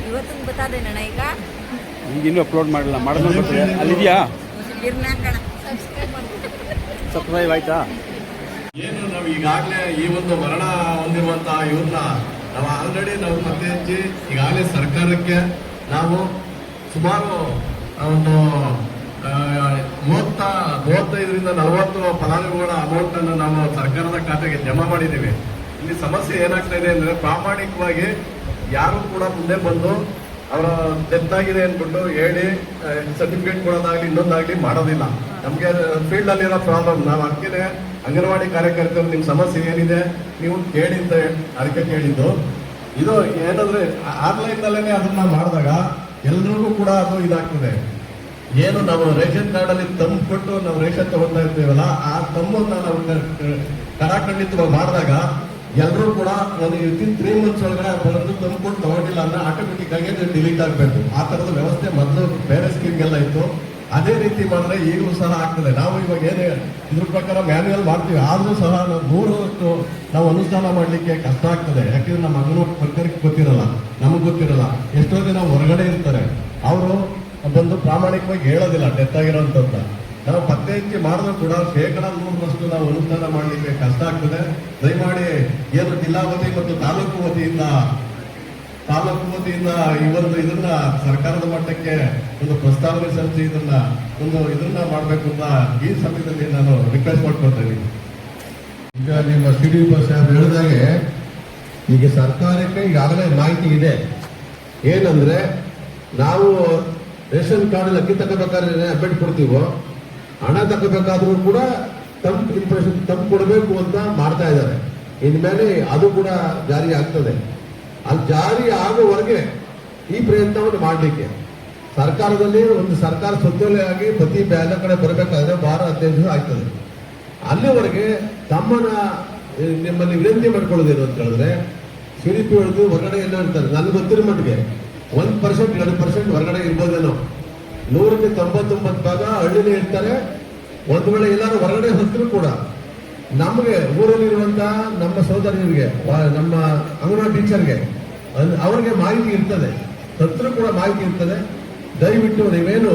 ಇವತ್ತಿನ ಬತ್ತಾದೇನಣ್ಣ ಈಗ ಈಗ ಇನ್ನೂ ಅಪ್ಲೋಡ್ ಮಾಡಿಲ್ಲ, ಮಾಡೋದು ಅಲ್ಲಿದೆಯಾ? ಸಬ್ಸ್ಕ್ರೈಬ್ ಆಯ್ತಾ? ಏನು ನಾವು ಈಗಾಗಲೇ ಈ ಒಂದು ಮರಣ ಹೊಂದಿರುವಂತಹ ಇವ್ರನ್ನ ನಾವು ಆಲ್ರೆಡಿ ನಾವು ಪತ್ತೆ ಹಚ್ಚಿ ಈಗಾಗಲೇ ಸರ್ಕಾರಕ್ಕೆ ನಾವು ಸುಮಾರು ಒಂದು 35ರಿಂದ 40 ಫಲಾನುಭವಿಗಳ ಅಮೌಂಟ್ ಅನ್ನು ನಾವು ಸರ್ಕಾರದ ಖಾತೆಗೆ ಜಮಾ ಮಾಡಿದ್ದೀವಿ. ಇಲ್ಲಿ ಸಮಸ್ಯೆ ಏನಾಗ್ತಾ ಇದೆ ಅಂದ್ರೆ, ಪ್ರಾಮಾಣಿಕವಾಗಿ ಯಾರು ಕೂಡ ಮುಂದೆ ಬಂದು ಅವರ ಡೆತ್ ಆಗಿದೆ ಅಂದ್ಬಿಟ್ಟು ಹೇಳಿ ಸರ್ಟಿಫಿಕೇಟ್ ಕೊಡೋದಾಗ್ಲಿ ಇನ್ನೊಂದಾಗ್ಲಿ ಮಾಡೋದಿಲ್ಲ. ನಮ್ಗೆ ಫೀಲ್ಡ್ ಅಲ್ಲಿರೋ ಪ್ರಾಬ್ಲಮ್. ನಾವು ಅದಕ್ಕೆ ಅಂಗನವಾಡಿ ಕಾರ್ಯಕರ್ತರು ನಿಮ್ಮ ಸಮಸ್ಯೆ ಏನಿದೆ ನೀವು ಕೇಳಿ ಅಂತ ಅದಕ್ಕೆ ಕೇಳಿದ್ದು. ಇದು ಏನಂದ್ರೆ ಆನ್ಲೈನ್ ನಲ್ಲೇನೆ ಅದನ್ನ ಮಾಡಿದಾಗ ಎಲ್ರಿಗೂ ಕೂಡ ಅದು ಇದಾಗ್ತದೆ. ಏನು ನಾವು ರೇಷನ್ ಕಾರ್ಡ್ ಅಲ್ಲಿ ತಂಬ್ ಕೊಟ್ಟು ನಾವು ರೇಷನ್ ತಗೊಳ್ತಾ ಇರ್ತೀವಲ್ಲ, ಆ ತಂಬನ್ನ ನಾವು ಕಡಾಖಂಡಿತವಾಗಿ ಮಾಡಿದಾಗ ಎಲ್ಲರೂ ಕೂಡ ನನಗೆ ವಿತಿನ್ 3 months ಒಳಗಡೆ ಬಂದು ತಂದ್ಕೊಂಡು ತಗೊಂಡಿಲ್ಲ ಅಂದ್ರೆ ಆಟೋಮೆಟಿಕ್ ಆಗಿ ಡಿಲೀಟ್ ಆಗಬೇಕು. ಆ ತರದ ವ್ಯವಸ್ಥೆ ಮೊದಲು ಬೇರೆ ಸ್ಕೀಮ್ಗೆಲ್ಲ ಇತ್ತು. ಅದೇ ರೀತಿ ಮಾಡಿದ್ರೆ ಈಗಲೂ ಸಹ ಆಗ್ತದೆ. ನಾವು ಇವಾಗ ಏನೇ ಇದ್ರ ಪ್ರಕಾರ ಮ್ಯಾನ್ಯುಯಲ್ ಮಾಡ್ತೀವಿ, ಆದ್ರೂ ಸಹ ನಾವು 100 ನಾವು ಅನುಷ್ಠಾನ ಮಾಡ್ಲಿಕ್ಕೆ ಕಷ್ಟ ಆಗ್ತದೆ. ಯಾಕೆಂದ್ರೆ ನಮ್ಮ ಅಂಗನವಾಡಿ ವರ್ಕರ್ಗೆ ಗೊತ್ತಿರಲ್ಲ, ನಮಗ್ ಗೊತ್ತಿರಲ್ಲ. ಎಷ್ಟೋ ಜನ ಹೊರಗಡೆ ಇರ್ತಾರೆ, ಅವರು ಬಂದು ಪ್ರಾಮಾಣಿಕವಾಗಿ ಹೇಳೋದಿಲ್ಲ ಡೆತ್ ಆಗಿರೋಂಥದ್ದು. ನಾವು ಪತ್ತೆ ಹಚ್ಚಿ ಮಾಡಿದ್ರು ಕೂಡ 100% ನಾವು ಅನುಷ್ಠಾನ ಮಾಡಲಿಕ್ಕೆ ಕಷ್ಟ ಆಗ್ತದೆ. ದಯಮಾಡಿ ಏನು ಜಿಲ್ಲಾ ವತಿ ಮತ್ತು ತಾಲೂಕು ವತಿಯಿಂದ ಈ ಒಂದು ಇದನ್ನ ಸರ್ಕಾರದ ಮಟ್ಟಕ್ಕೆ ಒಂದು ಪ್ರಸ್ತಾವನೆ ಸಲ್ಲಿಸಿ ಇದನ್ನ ಮಾಡಬೇಕು ಅಂತ ಈ ಸಮಯದಲ್ಲಿ ನಾನು ರಿಕ್ವೆಸ್ಟ್ ಮಾಡ್ಕೊಳ್ತಾ ಇದ್ದೀನಿ. ಈಗ ನಿಮ್ಮ CDPO ಸಾಹೇಬ್ ಹೇಳಿದಾಗೆ ಈಗ ಸರ್ಕಾರಕ್ಕೆ ಈಗಾಗಲೇ ಮಾಹಿತಿ ಇದೆ. ಏನಂದ್ರೆ ನಾವು ರೇಷನ್ ಕಾರ್ಡ್ ಅಕ್ಕಿ ತಗೋಬೇಕಾದ್ರೆ ಅಪ್ಡೇಟ್ ಕೊಡ್ತೀವೋ, ಹಣ ತಗೋಬೇಕಾದ್ರೂ ಕೂಡ ತಂಪು ಕೊಡಬೇಕು ಅಂತ ಮಾಡ್ತಾ ಇದ್ದಾರೆ. ಇನ್ಮೇಲೆ ಅದು ಕೂಡ ಜಾರಿ ಆಗ್ತದೆ. ಅಲ್ಲಿ ಜಾರಿ ಆಗುವವರೆಗೆ ಈ ಪ್ರಯತ್ನವನ್ನು ಮಾಡಲಿಕ್ಕೆ ಸರ್ಕಾರದಲ್ಲಿ ಒಂದು ಸರ್ಕಾರ ಸ್ವಚ್ಛತೆಯಾಗಿ ಪ್ರತಿ ಎಲ್ಲ ಕಡೆ ಬರಬೇಕಾದ್ರೆ 15 ದಿವಸ ಆಗ್ತದೆ. ಅಲ್ಲಿವರೆಗೆ ನಿಮ್ಮಲ್ಲಿ ವಿನಂತಿ ಮಾಡ್ಕೊಳ್ಳೋದೇನು ಅಂತ ಹೇಳಿದ್ರೆ, CDPO ಹೊರಗಡೆ ಎಲ್ಲ ಇರ್ತಾರೆ. ನನಗೆ ಗೊತ್ತಿರೋ ಮಟ್ಟಿಗೆ 1% 2% ಹೊರಗಡೆ ಇರ್ಬೋದೇನೋ. 100ಕ್ಕೆ 99 ಭಾಗ ಹಳ್ಳಿನೇ ಇರ್ತಾರೆ. ಒಂದು ವೇಳೆ ಎಲ್ಲರೂ ಹೊರಗಡೆ ಹೊತ್ತರೂ ಕೂಡ ನಮಗೆ ಊರಲ್ಲಿರುವಂತಹ ನಮ್ಮ ಸಹೋದರಿಯರಿಗೆ, ನಮ್ಮ ಅಂಗನವಾಡಿ ಟೀಚರ್ಗೆ ಅವ್ರಿಗೆ ಮಾಹಿತಿ ಇರ್ತದೆ, ಸತ್ರು ಕೂಡ ಮಾಹಿತಿ ಇರ್ತದೆ. ದಯವಿಟ್ಟು ನೀವೇನು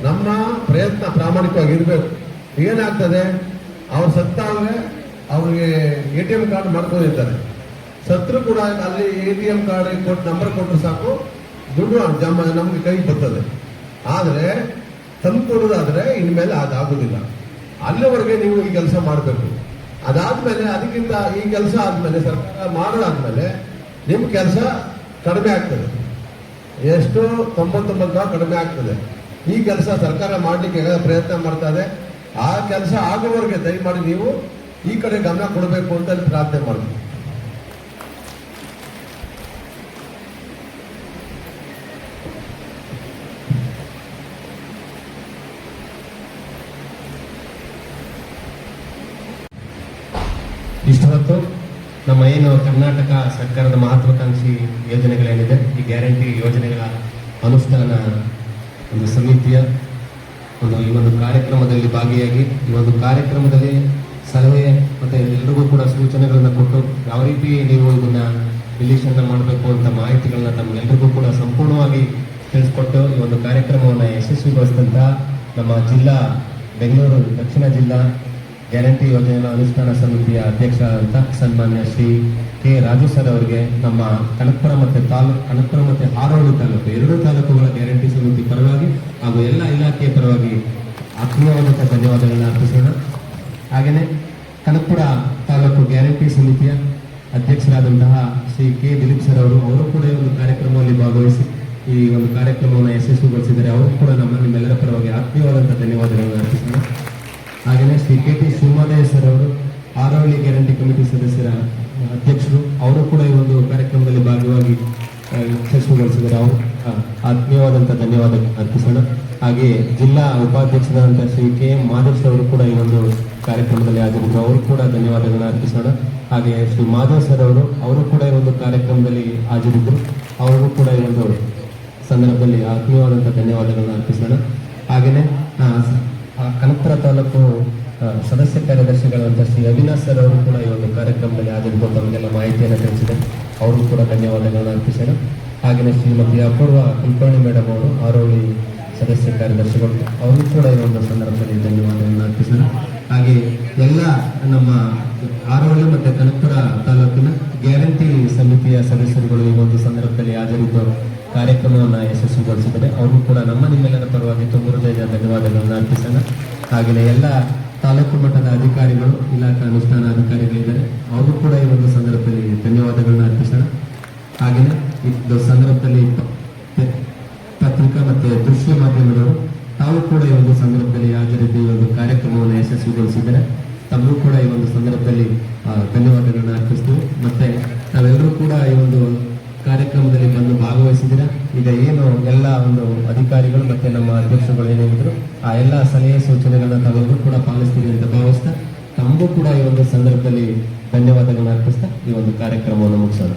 ನಮ್ಮ ಪ್ರಯತ್ನ ಪ್ರಾಮಾಣಿಕವಾಗಿರ್ಬೇಕು. ಏನಾಗ್ತದೆ, ಅವ್ರು ಸತ್ತಾದ್ರೆ ಅವ್ರಿಗೆ ATM ಕಾರ್ಡ್ ಮಾಡ್ಕೊಂಡಿರ್ತಾರೆ. ಸತ್ರು ಕೂಡ ಅಲ್ಲಿ ATM ಕಾರ್ಡ್ ಕೊಟ್ಟು ನಂಬರ್ ಕೊಟ್ಟರು ಸಾಕು, ದುಡ್ಡು ನಮ್ಗೆ ಕೈ ಬರ್ತದೆ. ಆದರೆ ತಂದ್ಕೊಡೋದಾದ್ರೆ ಇನ್ಮೇಲೆ ಅದಾಗುದಿಲ್ಲ. ಅಲ್ಲಿವರೆಗೆ ನೀವು ಈ ಕೆಲಸ ಮಾಡಬೇಕು. ಅದಾದ್ಮೇಲೆ ಅದಕ್ಕಿಂತ ಈ ಕೆಲಸ ಆದ್ಮೇಲೆ ಸರ್ಕಾರ ಮಾಡೋದಾದ್ಮೇಲೆ ನಿಮ್ಮ ಕೆಲಸ ಕಡಿಮೆ ಆಗ್ತದೆ. ಎಷ್ಟು 99 ಕಡಿಮೆ ಆಗ್ತದೆ. ಈ ಕೆಲಸ ಸರ್ಕಾರ ಮಾಡಲಿಕ್ಕೆ ಪ್ರಯತ್ನ ಮಾಡ್ತಾ ಇದೆ. ಆ ಕೆಲಸ ಆಗುವವರೆಗೆ ದಯಮಾಡಿ ನೀವು ಈ ಕಡೆ ಗಮನ ಕೊಡಬೇಕು ಅಂತ ಪ್ರಾರ್ಥನೆ ಮಾಡ್ತೀವಿ. ಇಷ್ಟು ಹೊತ್ತು ನಮ್ಮ ಏನು ಕರ್ನಾಟಕ ಸರ್ಕಾರದ ಮಹತ್ವಾಕಾಂಕ್ಷಿ ಯೋಜನೆಗಳೇನಿದೆ, ಈ ಗ್ಯಾರಂಟಿ ಯೋಜನೆಗಳ ಅನುಷ್ಠಾನ ಒಂದು ಸಮಿತಿಯ ಈ ಒಂದು ಕಾರ್ಯಕ್ರಮದಲ್ಲಿ ಭಾಗಿಯಾಗಿ ಈ ಒಂದು ಕಾರ್ಯಕ್ರಮದಲ್ಲಿ ಸಲಹೆ ಮತ್ತು ಎಲ್ರಿಗೂ ಕೂಡ ಸೂಚನೆಗಳನ್ನು ಕೊಟ್ಟು ಯಾವ ರೀತಿ ನೀವು ಇದನ್ನ ರಿಲೀಷನ್ನ ಮಾಡಬೇಕು ಅಂತ ಮಾಹಿತಿಗಳನ್ನ ತಮ್ಮೆಲ್ಲರಿಗೂ ಕೂಡ ಸಂಪೂರ್ಣವಾಗಿ ತಿಳಿಸ್ಕೊಟ್ಟು ಈ ಒಂದು ಕಾರ್ಯಕ್ರಮವನ್ನು ಯಶಸ್ವಿಗೊಳಿಸಿದಂಥ ನಮ್ಮ ಜಿಲ್ಲಾ ಬೆಂಗಳೂರು ದಕ್ಷಿಣ ಜಿಲ್ಲಾ ಗ್ಯಾರಂಟಿ ಯೋಜನೆಗಳ ಅನುಷ್ಠಾನ ಸಮಿತಿಯ ಅಧ್ಯಕ್ಷ ಅಂತ ಸನ್ಮಾನ್ಯ ಶ್ರೀ ಕೆ ರಾಜು ಸರ್ ಅವರಿಗೆ ನಮ್ಮ ಕನಕಪುರ ಮತ್ತು ಹಾರೋಳಿ ತಾಲೂಕು 2 ತಾಲೂಕುಗಳ ಗ್ಯಾರಂಟಿ ಸಮಿತಿ ಪರವಾಗಿ ಹಾಗೂ ಎಲ್ಲ ಇಲಾಖೆಯ ಪರವಾಗಿ ಆತ್ಮೀಯವಾದಂಥ ಧನ್ಯವಾದಗಳನ್ನ ಅರ್ಪಿಸೋಣ. ಹಾಗೆಯೇ ಕನಕಪುರ ತಾಲೂಕು ಗ್ಯಾರಂಟಿ ಸಮಿತಿಯ ಅಧ್ಯಕ್ಷರಾದಂತಹ ಶ್ರೀ ಕೆ ದಿಲೀಪ್ ಸರ್ ಅವರು ಕೂಡ ಈ ಒಂದು ಕಾರ್ಯಕ್ರಮದಲ್ಲಿ ಭಾಗವಹಿಸಿ ಈ ಒಂದು ಕಾರ್ಯಕ್ರಮವನ್ನು ಯಶಸ್ವಿಗೊಳಿಸಿದ್ದಾರೆ. ಅವರು ಕೂಡ ನಿಮ್ಮೆಲ್ಲರ ಪರವಾಗಿ ಆತ್ಮೀಯವಾದಂಥ ಧನ್ಯವಾದಗಳನ್ನು ಅರ್ಪಿಸೋಣ. ಹಾಗೆಯೇ Shri K T Shivamogga sir ಅವರು ಹಾರೋಳಿ ಗ್ಯಾರಂಟಿ ಕಮಿಟಿ ಸದಸ್ಯರ ಅಧ್ಯಕ್ಷರು, ಅವರು ಕೂಡ ಈ ಒಂದು ಕಾರ್ಯಕ್ರಮದಲ್ಲಿ ಭಾಗವಾಗಿ ಯಶಸ್ವಿಗೊಳಿಸಿದ್ದಾರೆ. ಅವರು ಆತ್ಮೀಯವಾದಂಥ ಧನ್ಯವಾದ ಅರ್ಪಿಸೋಣ. ಹಾಗೆಯೇ ಜಿಲ್ಲಾ ಉಪಾಧ್ಯಕ್ಷರಾದಂಥ ಶ್ರೀ ಕೆ ಎಂ ಮಾದೇಶ್ ಅವರು ಕೂಡ ಈ ಒಂದು ಕಾರ್ಯಕ್ರಮದಲ್ಲಿ ಹಾಜರಿದ್ದರು. ಅವರು ಕೂಡ ಧನ್ಯವಾದಗಳನ್ನ ಅರ್ಪಿಸೋಣ. ಹಾಗೆ ಶ್ರೀ ಮಾಧವ್ ಸರ್ ಅವರು ಕೂಡ ಈ ಒಂದು ಕಾರ್ಯಕ್ರಮದಲ್ಲಿ ಹಾಜರಿದ್ದರು. ಅವರಿಗೂ ಕೂಡ ಈ ಒಂದು ಸಂದರ್ಭದಲ್ಲಿ ಆತ್ಮೀಯವಾದಂಥ ಧನ್ಯವಾದಗಳನ್ನ ಅರ್ಪಿಸೋಣ. ಹಾಗೆಯೇ ಕನಕಪುರ ತಾಲೂಕು ಸದಸ್ಯ ಕಾರ್ಯದರ್ಶಿಗಳಾದಂಥ ಶ್ರೀ ಅವಿನಾಶ್ ಸರ್ ಅವರು ಕೂಡ ಈ ಒಂದು ಕಾರ್ಯಕ್ರಮದಲ್ಲಿ ಹಾಜರಿದ್ದು ತಮಗೆಲ್ಲ ಮಾಹಿತಿಯನ್ನು ತಿಳಿಸಿದೆ. ಅವರು ಕೂಡ ಧನ್ಯವಾದಗಳನ್ನು ಅರ್ಪಿಸೋಣ. ಹಾಗೆಯೇ ಶ್ರೀಮತಿ ಅಪೂರ್ವ ಕುಲಕರ್ಣಿ ಮೇಡಮ್ ಅವರು ಹಾರೋಳಿ ಸದಸ್ಯ ಕಾರ್ಯದರ್ಶಿಗಳು, ಅವರು ಕೂಡ ಈ ಒಂದು ಸಂದರ್ಭದಲ್ಲಿ ಧನ್ಯವಾದಗಳನ್ನು ಅರ್ಪಿಸೋಣ. ಹಾಗೆ ಎಲ್ಲ ನಮ್ಮ ಹಾರೋಳಿ ಮತ್ತು ಕನಕಪುರ ತಾಲೂಕಿನ ಗ್ಯಾರಂಟಿ ಸಮಿತಿಯ ಸದಸ್ಯರುಗಳು ಈ ಒಂದು ಸಂದರ್ಭದಲ್ಲಿ ಹಾಜರಿದ್ದು ಕಾರ್ಯಕ್ರಮವನ್ನು ಯಶಸ್ವಿಗೊಳಿಸಿದ್ದಾರೆ. ಅವರು ಕೂಡ ನಿಮ್ಮೆಲ್ಲರ ಪರವಾಗಿ ತುಂಬ ಹೃದಯದ ಧನ್ಯವಾದಗಳನ್ನು ಅರ್ಪಿಸೋಣ. ಹಾಗೆಯೇ ಎಲ್ಲ ತಾಲೂಕು ಮಟ್ಟದ ಅಧಿಕಾರಿಗಳು, ಇಲಾಖಾ ಅನುಷ್ಠಾನ ಅಧಿಕಾರಿಗಳಿದ್ದಾರೆ, ಅವರು ಕೂಡ ಈ ಒಂದು ಸಂದರ್ಭದಲ್ಲಿ ಧನ್ಯವಾದಗಳನ್ನ ಅರ್ಪಿಸೋಣ. ಹಾಗೆಯೇ ಈ ಸಂದರ್ಭದಲ್ಲಿ ಪತ್ರಿಕಾ ಮತ್ತು ದೃಶ್ಯ ಮಾಧ್ಯಮದವರು ತಾವು ಕೂಡ ಈ ಒಂದು ಸಂದರ್ಭದಲ್ಲಿ ಹಾಜರಿದ್ದು ಈ ಒಂದು ಕಾರ್ಯಕ್ರಮವನ್ನು ಯಶಸ್ವಿಗೊಳಿಸಿದ್ದಾರೆ. ತಮಗೂ ಕೂಡ ಈ ಒಂದು ಸಂದರ್ಭದಲ್ಲಿ ಧನ್ಯವಾದಗಳನ್ನ ಅರ್ಪಿಸ್ತೀವಿ. ಮತ್ತೆ ತಾವೆಲ್ಲರೂ ಕೂಡ ಈ ಒಂದು ಕಾರ್ಯಕ್ರಮದಲ್ಲಿ ಬಂದು ಭಾಗವಹಿಸಿದ್ದೀರಾ. ಈಗ ಏನು ಎಲ್ಲ ಒಂದು ಅಧಿಕಾರಿಗಳು ಮತ್ತೆ ನಮ್ಮ ಅಧ್ಯಕ್ಷರುಗಳು ಏನೇನಿದ್ರು ಆ ಎಲ್ಲ ಸಲಹೆ ಸೂಚನೆಗಳನ್ನ ತಾವೆಲ್ಲರೂ ಕೂಡ ಪಾಲಿಸ್ತೀರಿ ಅಂತ ಭಾವಿಸ್ತಾ ತಮಗೂ ಕೂಡ ಈ ಒಂದು ಸಂದರ್ಭದಲ್ಲಿ ಧನ್ಯವಾದಗಳನ್ನ ಅರ್ಪಿಸ್ತಾ ಈ ಒಂದು ಕಾರ್ಯಕ್ರಮವನ್ನು ಮುಗಿಸೋಣ.